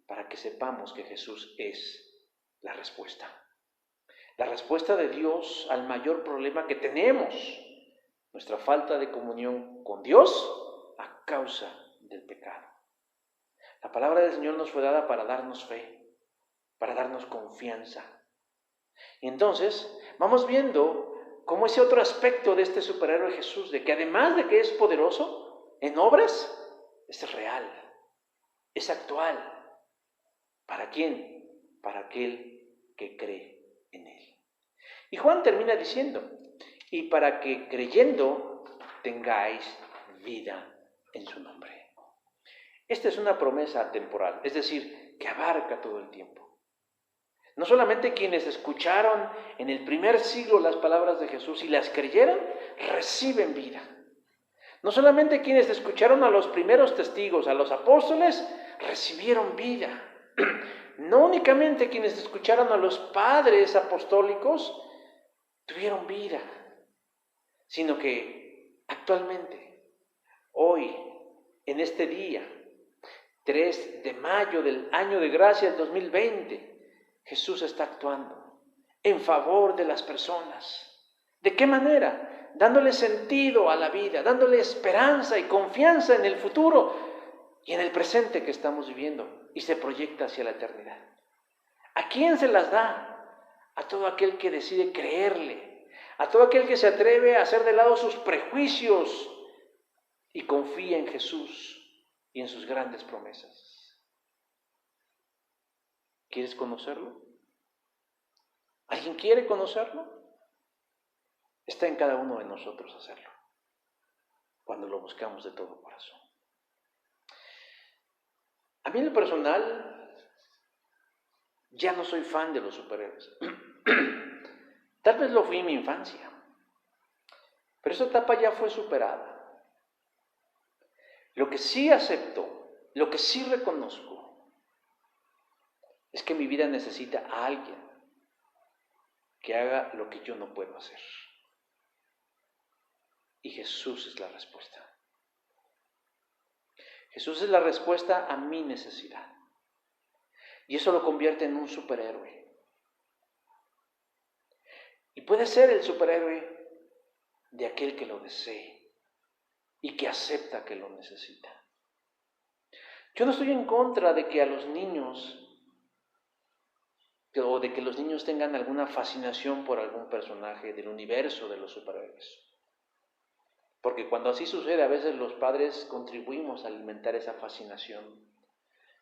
para que sepamos que Jesús es la respuesta. La respuesta de Dios al mayor problema que tenemos, nuestra falta de comunión con Dios a causa del pecado. La palabra del Señor nos fue dada para darnos fe, para darnos confianza. Y entonces vamos viendo como ese otro aspecto de este superhéroe Jesús, de que además de que es poderoso en obras, es real, es actual. ¿Para quién? Para aquel que cree en Él. Y Juan termina diciendo: y para que creyendo tengáis vida en su nombre. Esta es una promesa temporal, es decir, que abarca todo el tiempo. No solamente quienes escucharon en el primer siglo las palabras de Jesús y las creyeron, reciben vida. No solamente quienes escucharon a los primeros testigos, a los apóstoles, recibieron vida. No únicamente quienes escucharon a los padres apostólicos tuvieron vida, sino que actualmente, hoy, en este día, 3 de mayo del año de gracia del 2020, Jesús está actuando en favor de las personas. ¿De qué manera? Dándole sentido a la vida, dándole esperanza y confianza en el futuro y en el presente que estamos viviendo y se proyecta hacia la eternidad. ¿A quién se las da? A todo aquel que decide creerle, a todo aquel que se atreve a hacer de lado sus prejuicios y confía en Jesús y en sus grandes promesas. ¿Quieres conocerlo? ¿Alguien quiere conocerlo? Está en cada uno de nosotros hacerlo, cuando lo buscamos de todo corazón. A mí en lo personal, ya no soy fan de los superhéroes. Tal vez lo fui en mi infancia, pero esa etapa ya fue superada. Lo que sí acepto, lo que sí reconozco, es que mi vida necesita a alguien que haga lo que yo no puedo hacer. Y Jesús es la respuesta. Jesús es la respuesta a mi necesidad. Y eso lo convierte en un superhéroe. Y puede ser el superhéroe de aquel que lo desee y que acepta que lo necesita. Yo no estoy en contra de que a los niños, o de que los niños tengan alguna fascinación por algún personaje del universo de los superhéroes. Porque cuando así sucede, a veces los padres contribuimos a alimentar esa fascinación,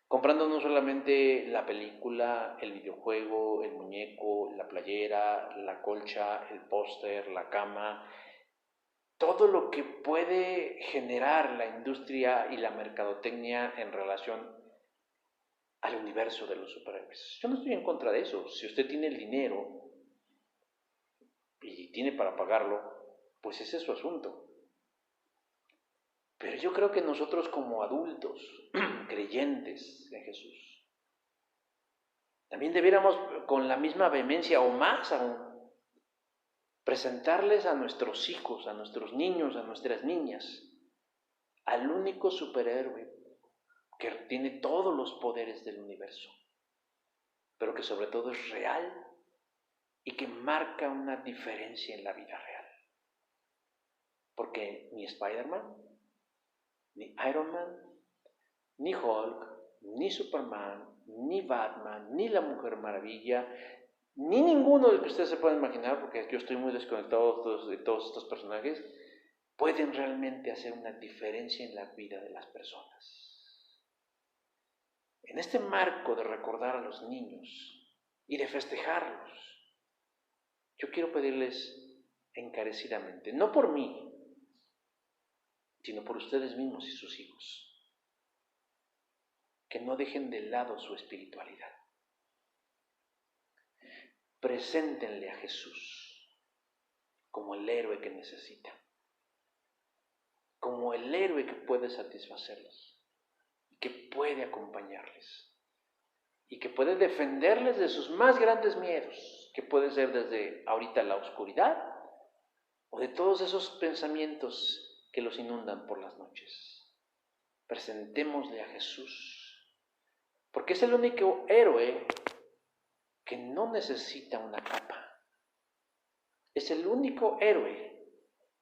comprando no solamente la película, el videojuego, el muñeco, la playera, la colcha, el póster, la cama, todo lo que puede generar la industria y la mercadotecnia en relación al universo de los superhéroes. Yo no estoy en contra de eso. Si usted tiene el dinero y tiene para pagarlo, pues ese es su asunto. Pero yo creo que nosotros como adultos, creyentes en Jesús, también debiéramos con la misma vehemencia o más aún, presentarles a nuestros hijos, a nuestros niños, a nuestras niñas, al único superhéroe que tiene todos los poderes del universo, pero que sobre todo es real y que marca una diferencia en la vida real. Porque ni Spider-Man, ni Iron Man, ni Hulk, ni Superman, ni Batman, ni la Mujer Maravilla, ni ninguno del que ustedes se puedan imaginar, porque yo estoy muy desconectado de todos estos personajes, pueden realmente hacer una diferencia en la vida de las personas. En este marco de recordar a los niños y de festejarlos, yo quiero pedirles encarecidamente, no por mí, sino por ustedes mismos y sus hijos, que no dejen de lado su espiritualidad. Preséntenle a Jesús como el héroe que necesita, como el héroe que puede satisfacerlos, que puede acompañarles y que puede defenderles de sus más grandes miedos, que puede ser desde ahorita la oscuridad o de todos esos pensamientos que los inundan por las noches. Presentémosle a Jesús, porque es el único héroe que no necesita una capa. Es el único héroe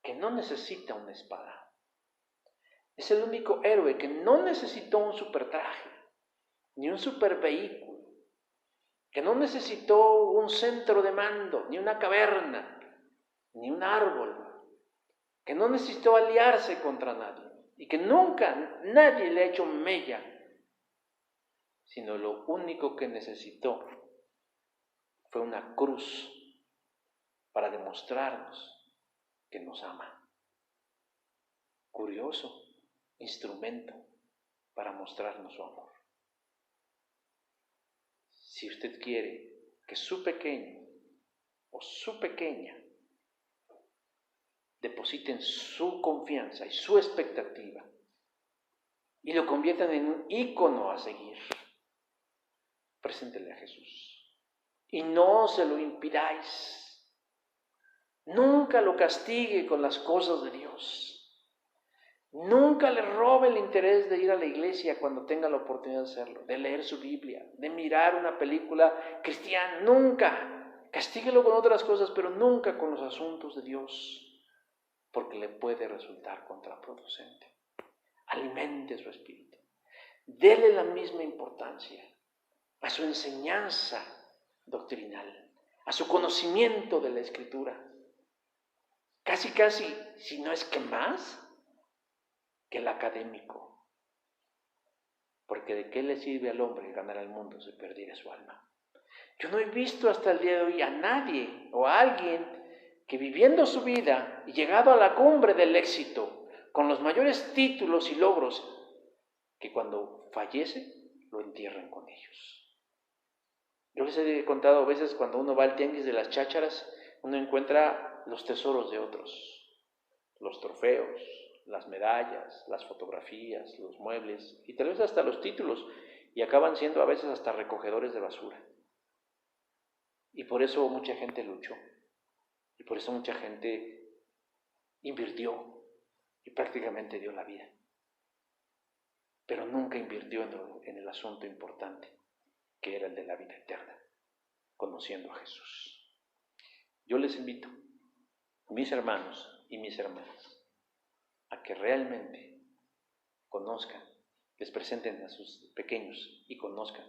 que no necesita una espada. Es el único héroe que no necesitó un supertraje, ni un supervehículo, que no necesitó un centro de mando, ni una caverna, ni un árbol, que no necesitó aliarse contra nadie y que nunca nadie le ha hecho mella, sino lo único que necesitó fue una cruz para demostrarnos que nos ama. Curioso instrumento para mostrarnos su amor. Si usted quiere que su pequeño o su pequeña depositen su confianza y su expectativa y lo conviertan en un ícono a seguir, preséntele a Jesús y no se lo impidáis. Nunca lo castigue con las cosas de Dios. Nunca le robe el interés de ir a la iglesia cuando tenga la oportunidad de hacerlo, de leer su Biblia, de mirar una película cristiana. Nunca. Castíguelo con otras cosas, pero nunca con los asuntos de Dios, porque le puede resultar contraproducente. Alimente su espíritu. Dele la misma importancia a su enseñanza doctrinal, a su conocimiento de la Escritura. Casi, si no es que más, que el académico. Porque ¿de qué le sirve al hombre ganar al mundo si perdiera su alma? Yo no he visto hasta el día de hoy a nadie o a alguien que viviendo su vida y llegado a la cumbre del éxito, con los mayores títulos y logros, que cuando fallece lo entierren con ellos. Yo les he contado a veces cuando uno va al tianguis de las chácharas, uno encuentra los tesoros de otros, los trofeos, las medallas, las fotografías, los muebles y tal vez hasta los títulos, y acaban siendo a veces hasta recogedores de basura. Y por eso mucha gente luchó, y por eso mucha gente invirtió y prácticamente dio la vida. Pero nunca invirtió en el asunto importante, que era el de la vida eterna, conociendo a Jesús. Yo les invito, mis hermanos y mis hermanas, a que realmente conozcan, les presenten a sus pequeños y conozcan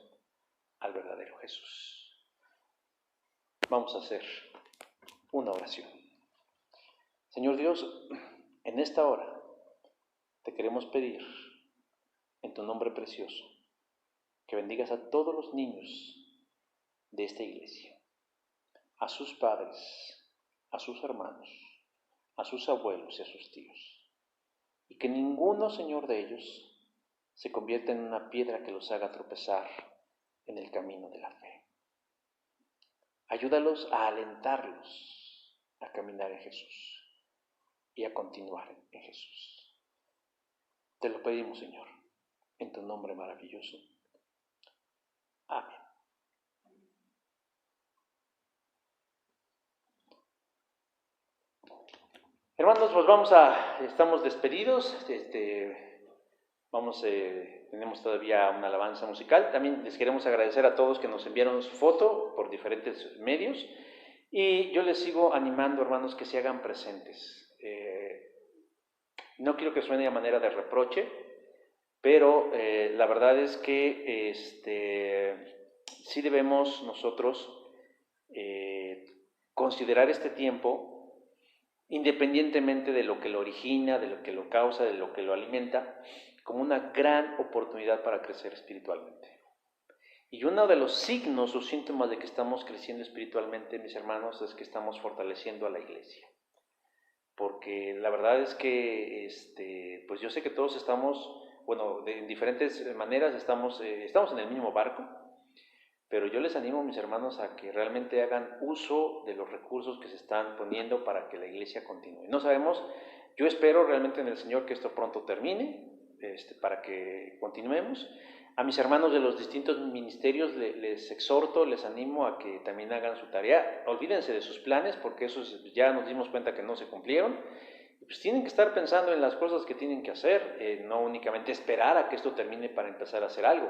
al verdadero Jesús. Vamos a hacer una oración. Señor Dios, en esta hora te queremos pedir, en tu nombre precioso, que bendigas a todos los niños de esta iglesia, a sus padres, a sus hermanos, a sus abuelos y a sus tíos, y que ninguno, Señor, de ellos se convierta en una piedra que los haga tropezar en el camino de la fe. Ayúdalos a alentarlos a caminar en Jesús y a continuar en Jesús. Te lo pedimos, Señor, en tu nombre maravilloso. Amén. Hermanos, pues estamos despedidos. Tenemos todavía una alabanza musical. También les queremos agradecer a todos que nos enviaron su foto por diferentes medios. Y yo les sigo animando, hermanos, que se hagan presentes. No quiero que suene a manera de reproche, pero la verdad es que sí debemos nosotros considerar este tiempo, independientemente de lo que lo origina, de lo que lo causa, de lo que lo alimenta, como una gran oportunidad para crecer espiritualmente. Y uno de los signos o síntomas de que estamos creciendo espiritualmente, mis hermanos, es que estamos fortaleciendo a la iglesia. Porque la verdad es que, pues yo sé que todos estamos, en diferentes maneras estamos en el mismo barco, pero yo les animo, mis hermanos, a que realmente hagan uso de los recursos que se están poniendo para que la iglesia continúe. No sabemos, yo espero realmente en el Señor que esto pronto termine, para que continuemos. A mis hermanos de los distintos ministerios les exhorto, les animo a que también hagan su tarea. Olvídense de sus planes, porque esos ya nos dimos cuenta que no se cumplieron. Pues tienen que estar pensando en las cosas que tienen que hacer, no únicamente esperar a que esto termine para empezar a hacer algo.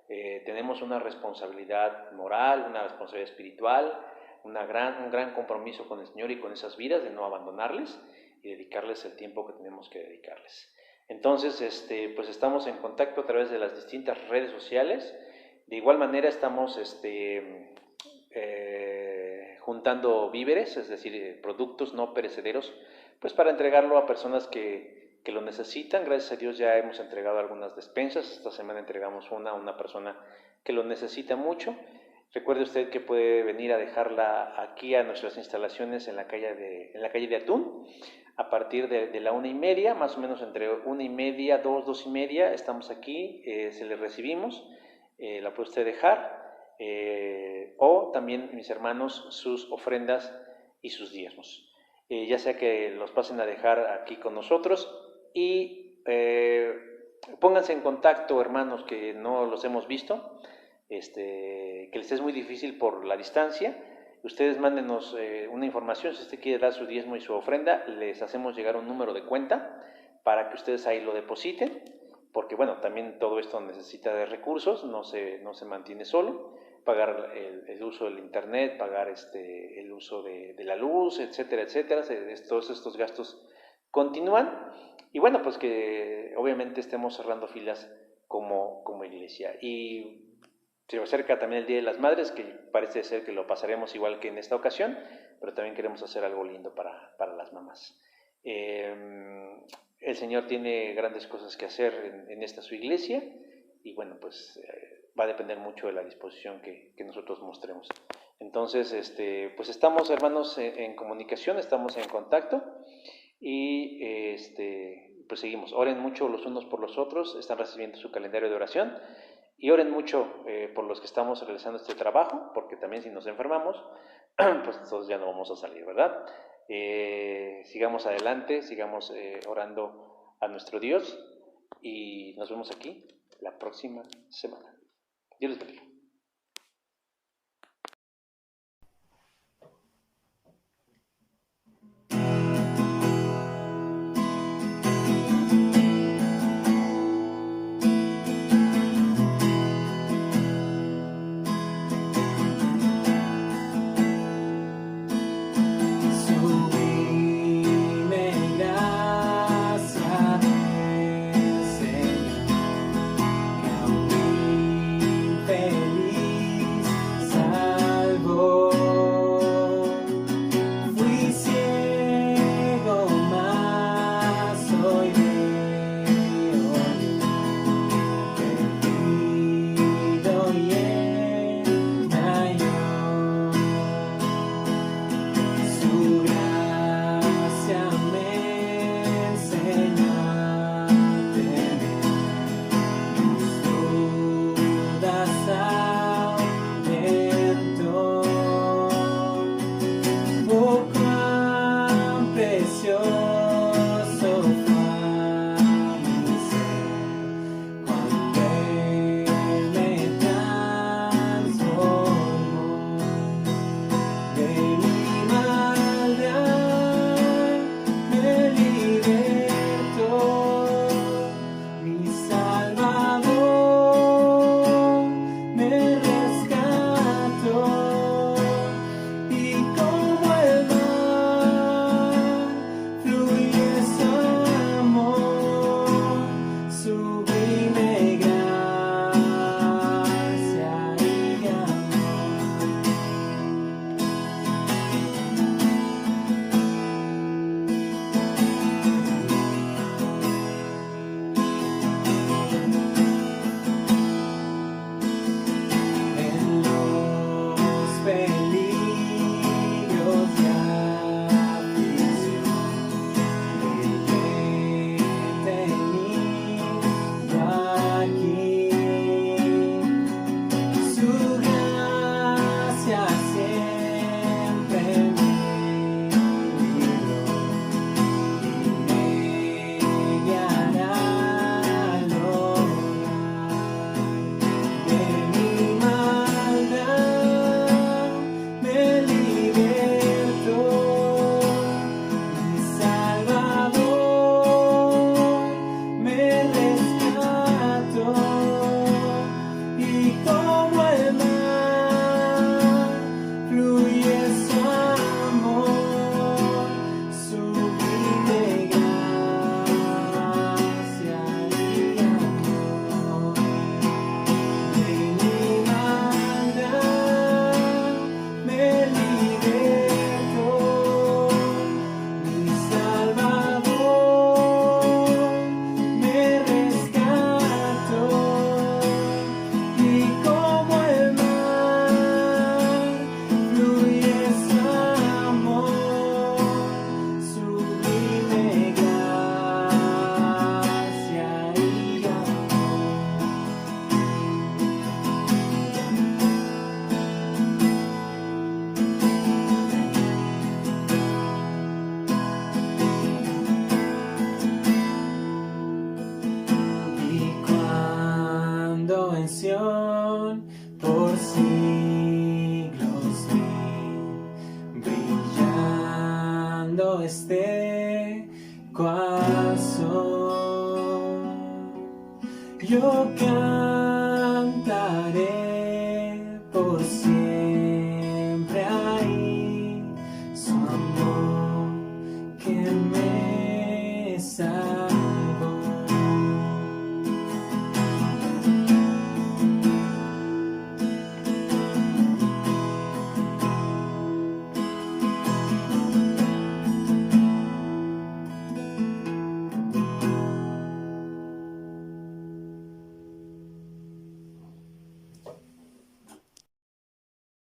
Tenemos una responsabilidad moral, una responsabilidad espiritual, un gran compromiso con el Señor y con esas vidas de no abandonarles y dedicarles el tiempo que tenemos que dedicarles. Entonces, pues estamos en contacto a través de las distintas redes sociales. De igual manera estamos juntando víveres, es decir, productos no perecederos, pues para entregarlo a personas que lo necesitan. Gracias a Dios ya hemos entregado algunas despensas. Esta semana entregamos una a una persona que lo necesita mucho. Recuerde usted que puede venir a dejarla aquí a nuestras instalaciones en la calle de Atún, a partir de la 1:30, más o menos entre 1:30, 2:30, estamos aquí, se le recibimos, la puede usted dejar, o también, mis hermanos, sus ofrendas y sus diezmos. Ya sea que los pasen a dejar aquí con nosotros y pónganse en contacto, hermanos, que no los hemos visto, que les es muy difícil por la distancia. Ustedes mándenos una información, si usted quiere dar su diezmo y su ofrenda, les hacemos llegar un número de cuenta para que ustedes ahí lo depositen, porque también todo esto necesita de recursos, no se mantiene solo. pagar el uso del internet, pagar el uso de la luz, etcétera, etcétera. Todos estos gastos continúan y bueno, pues que obviamente estemos cerrando filas como iglesia. Y se acerca también el Día de las Madres, que parece ser que lo pasaremos igual que en esta ocasión, pero también queremos hacer algo lindo para las mamás. El Señor tiene grandes cosas que hacer en esta su iglesia y bueno, pues va a depender mucho de la disposición que nosotros mostremos. Entonces, pues estamos, hermanos, en comunicación, estamos en contacto y pues seguimos. Oren mucho los unos por los otros, están recibiendo su calendario de oración y oren mucho por los que estamos realizando este trabajo, porque también si nos enfermamos, pues todos ya no vamos a salir, ¿verdad? Sigamos adelante, sigamos orando a nuestro Dios y nos vemos aquí la próxima semana. Dios les bendiga. por siglos brillando cual sol. Yo cantaré por siempre ahí, su amor que me salva.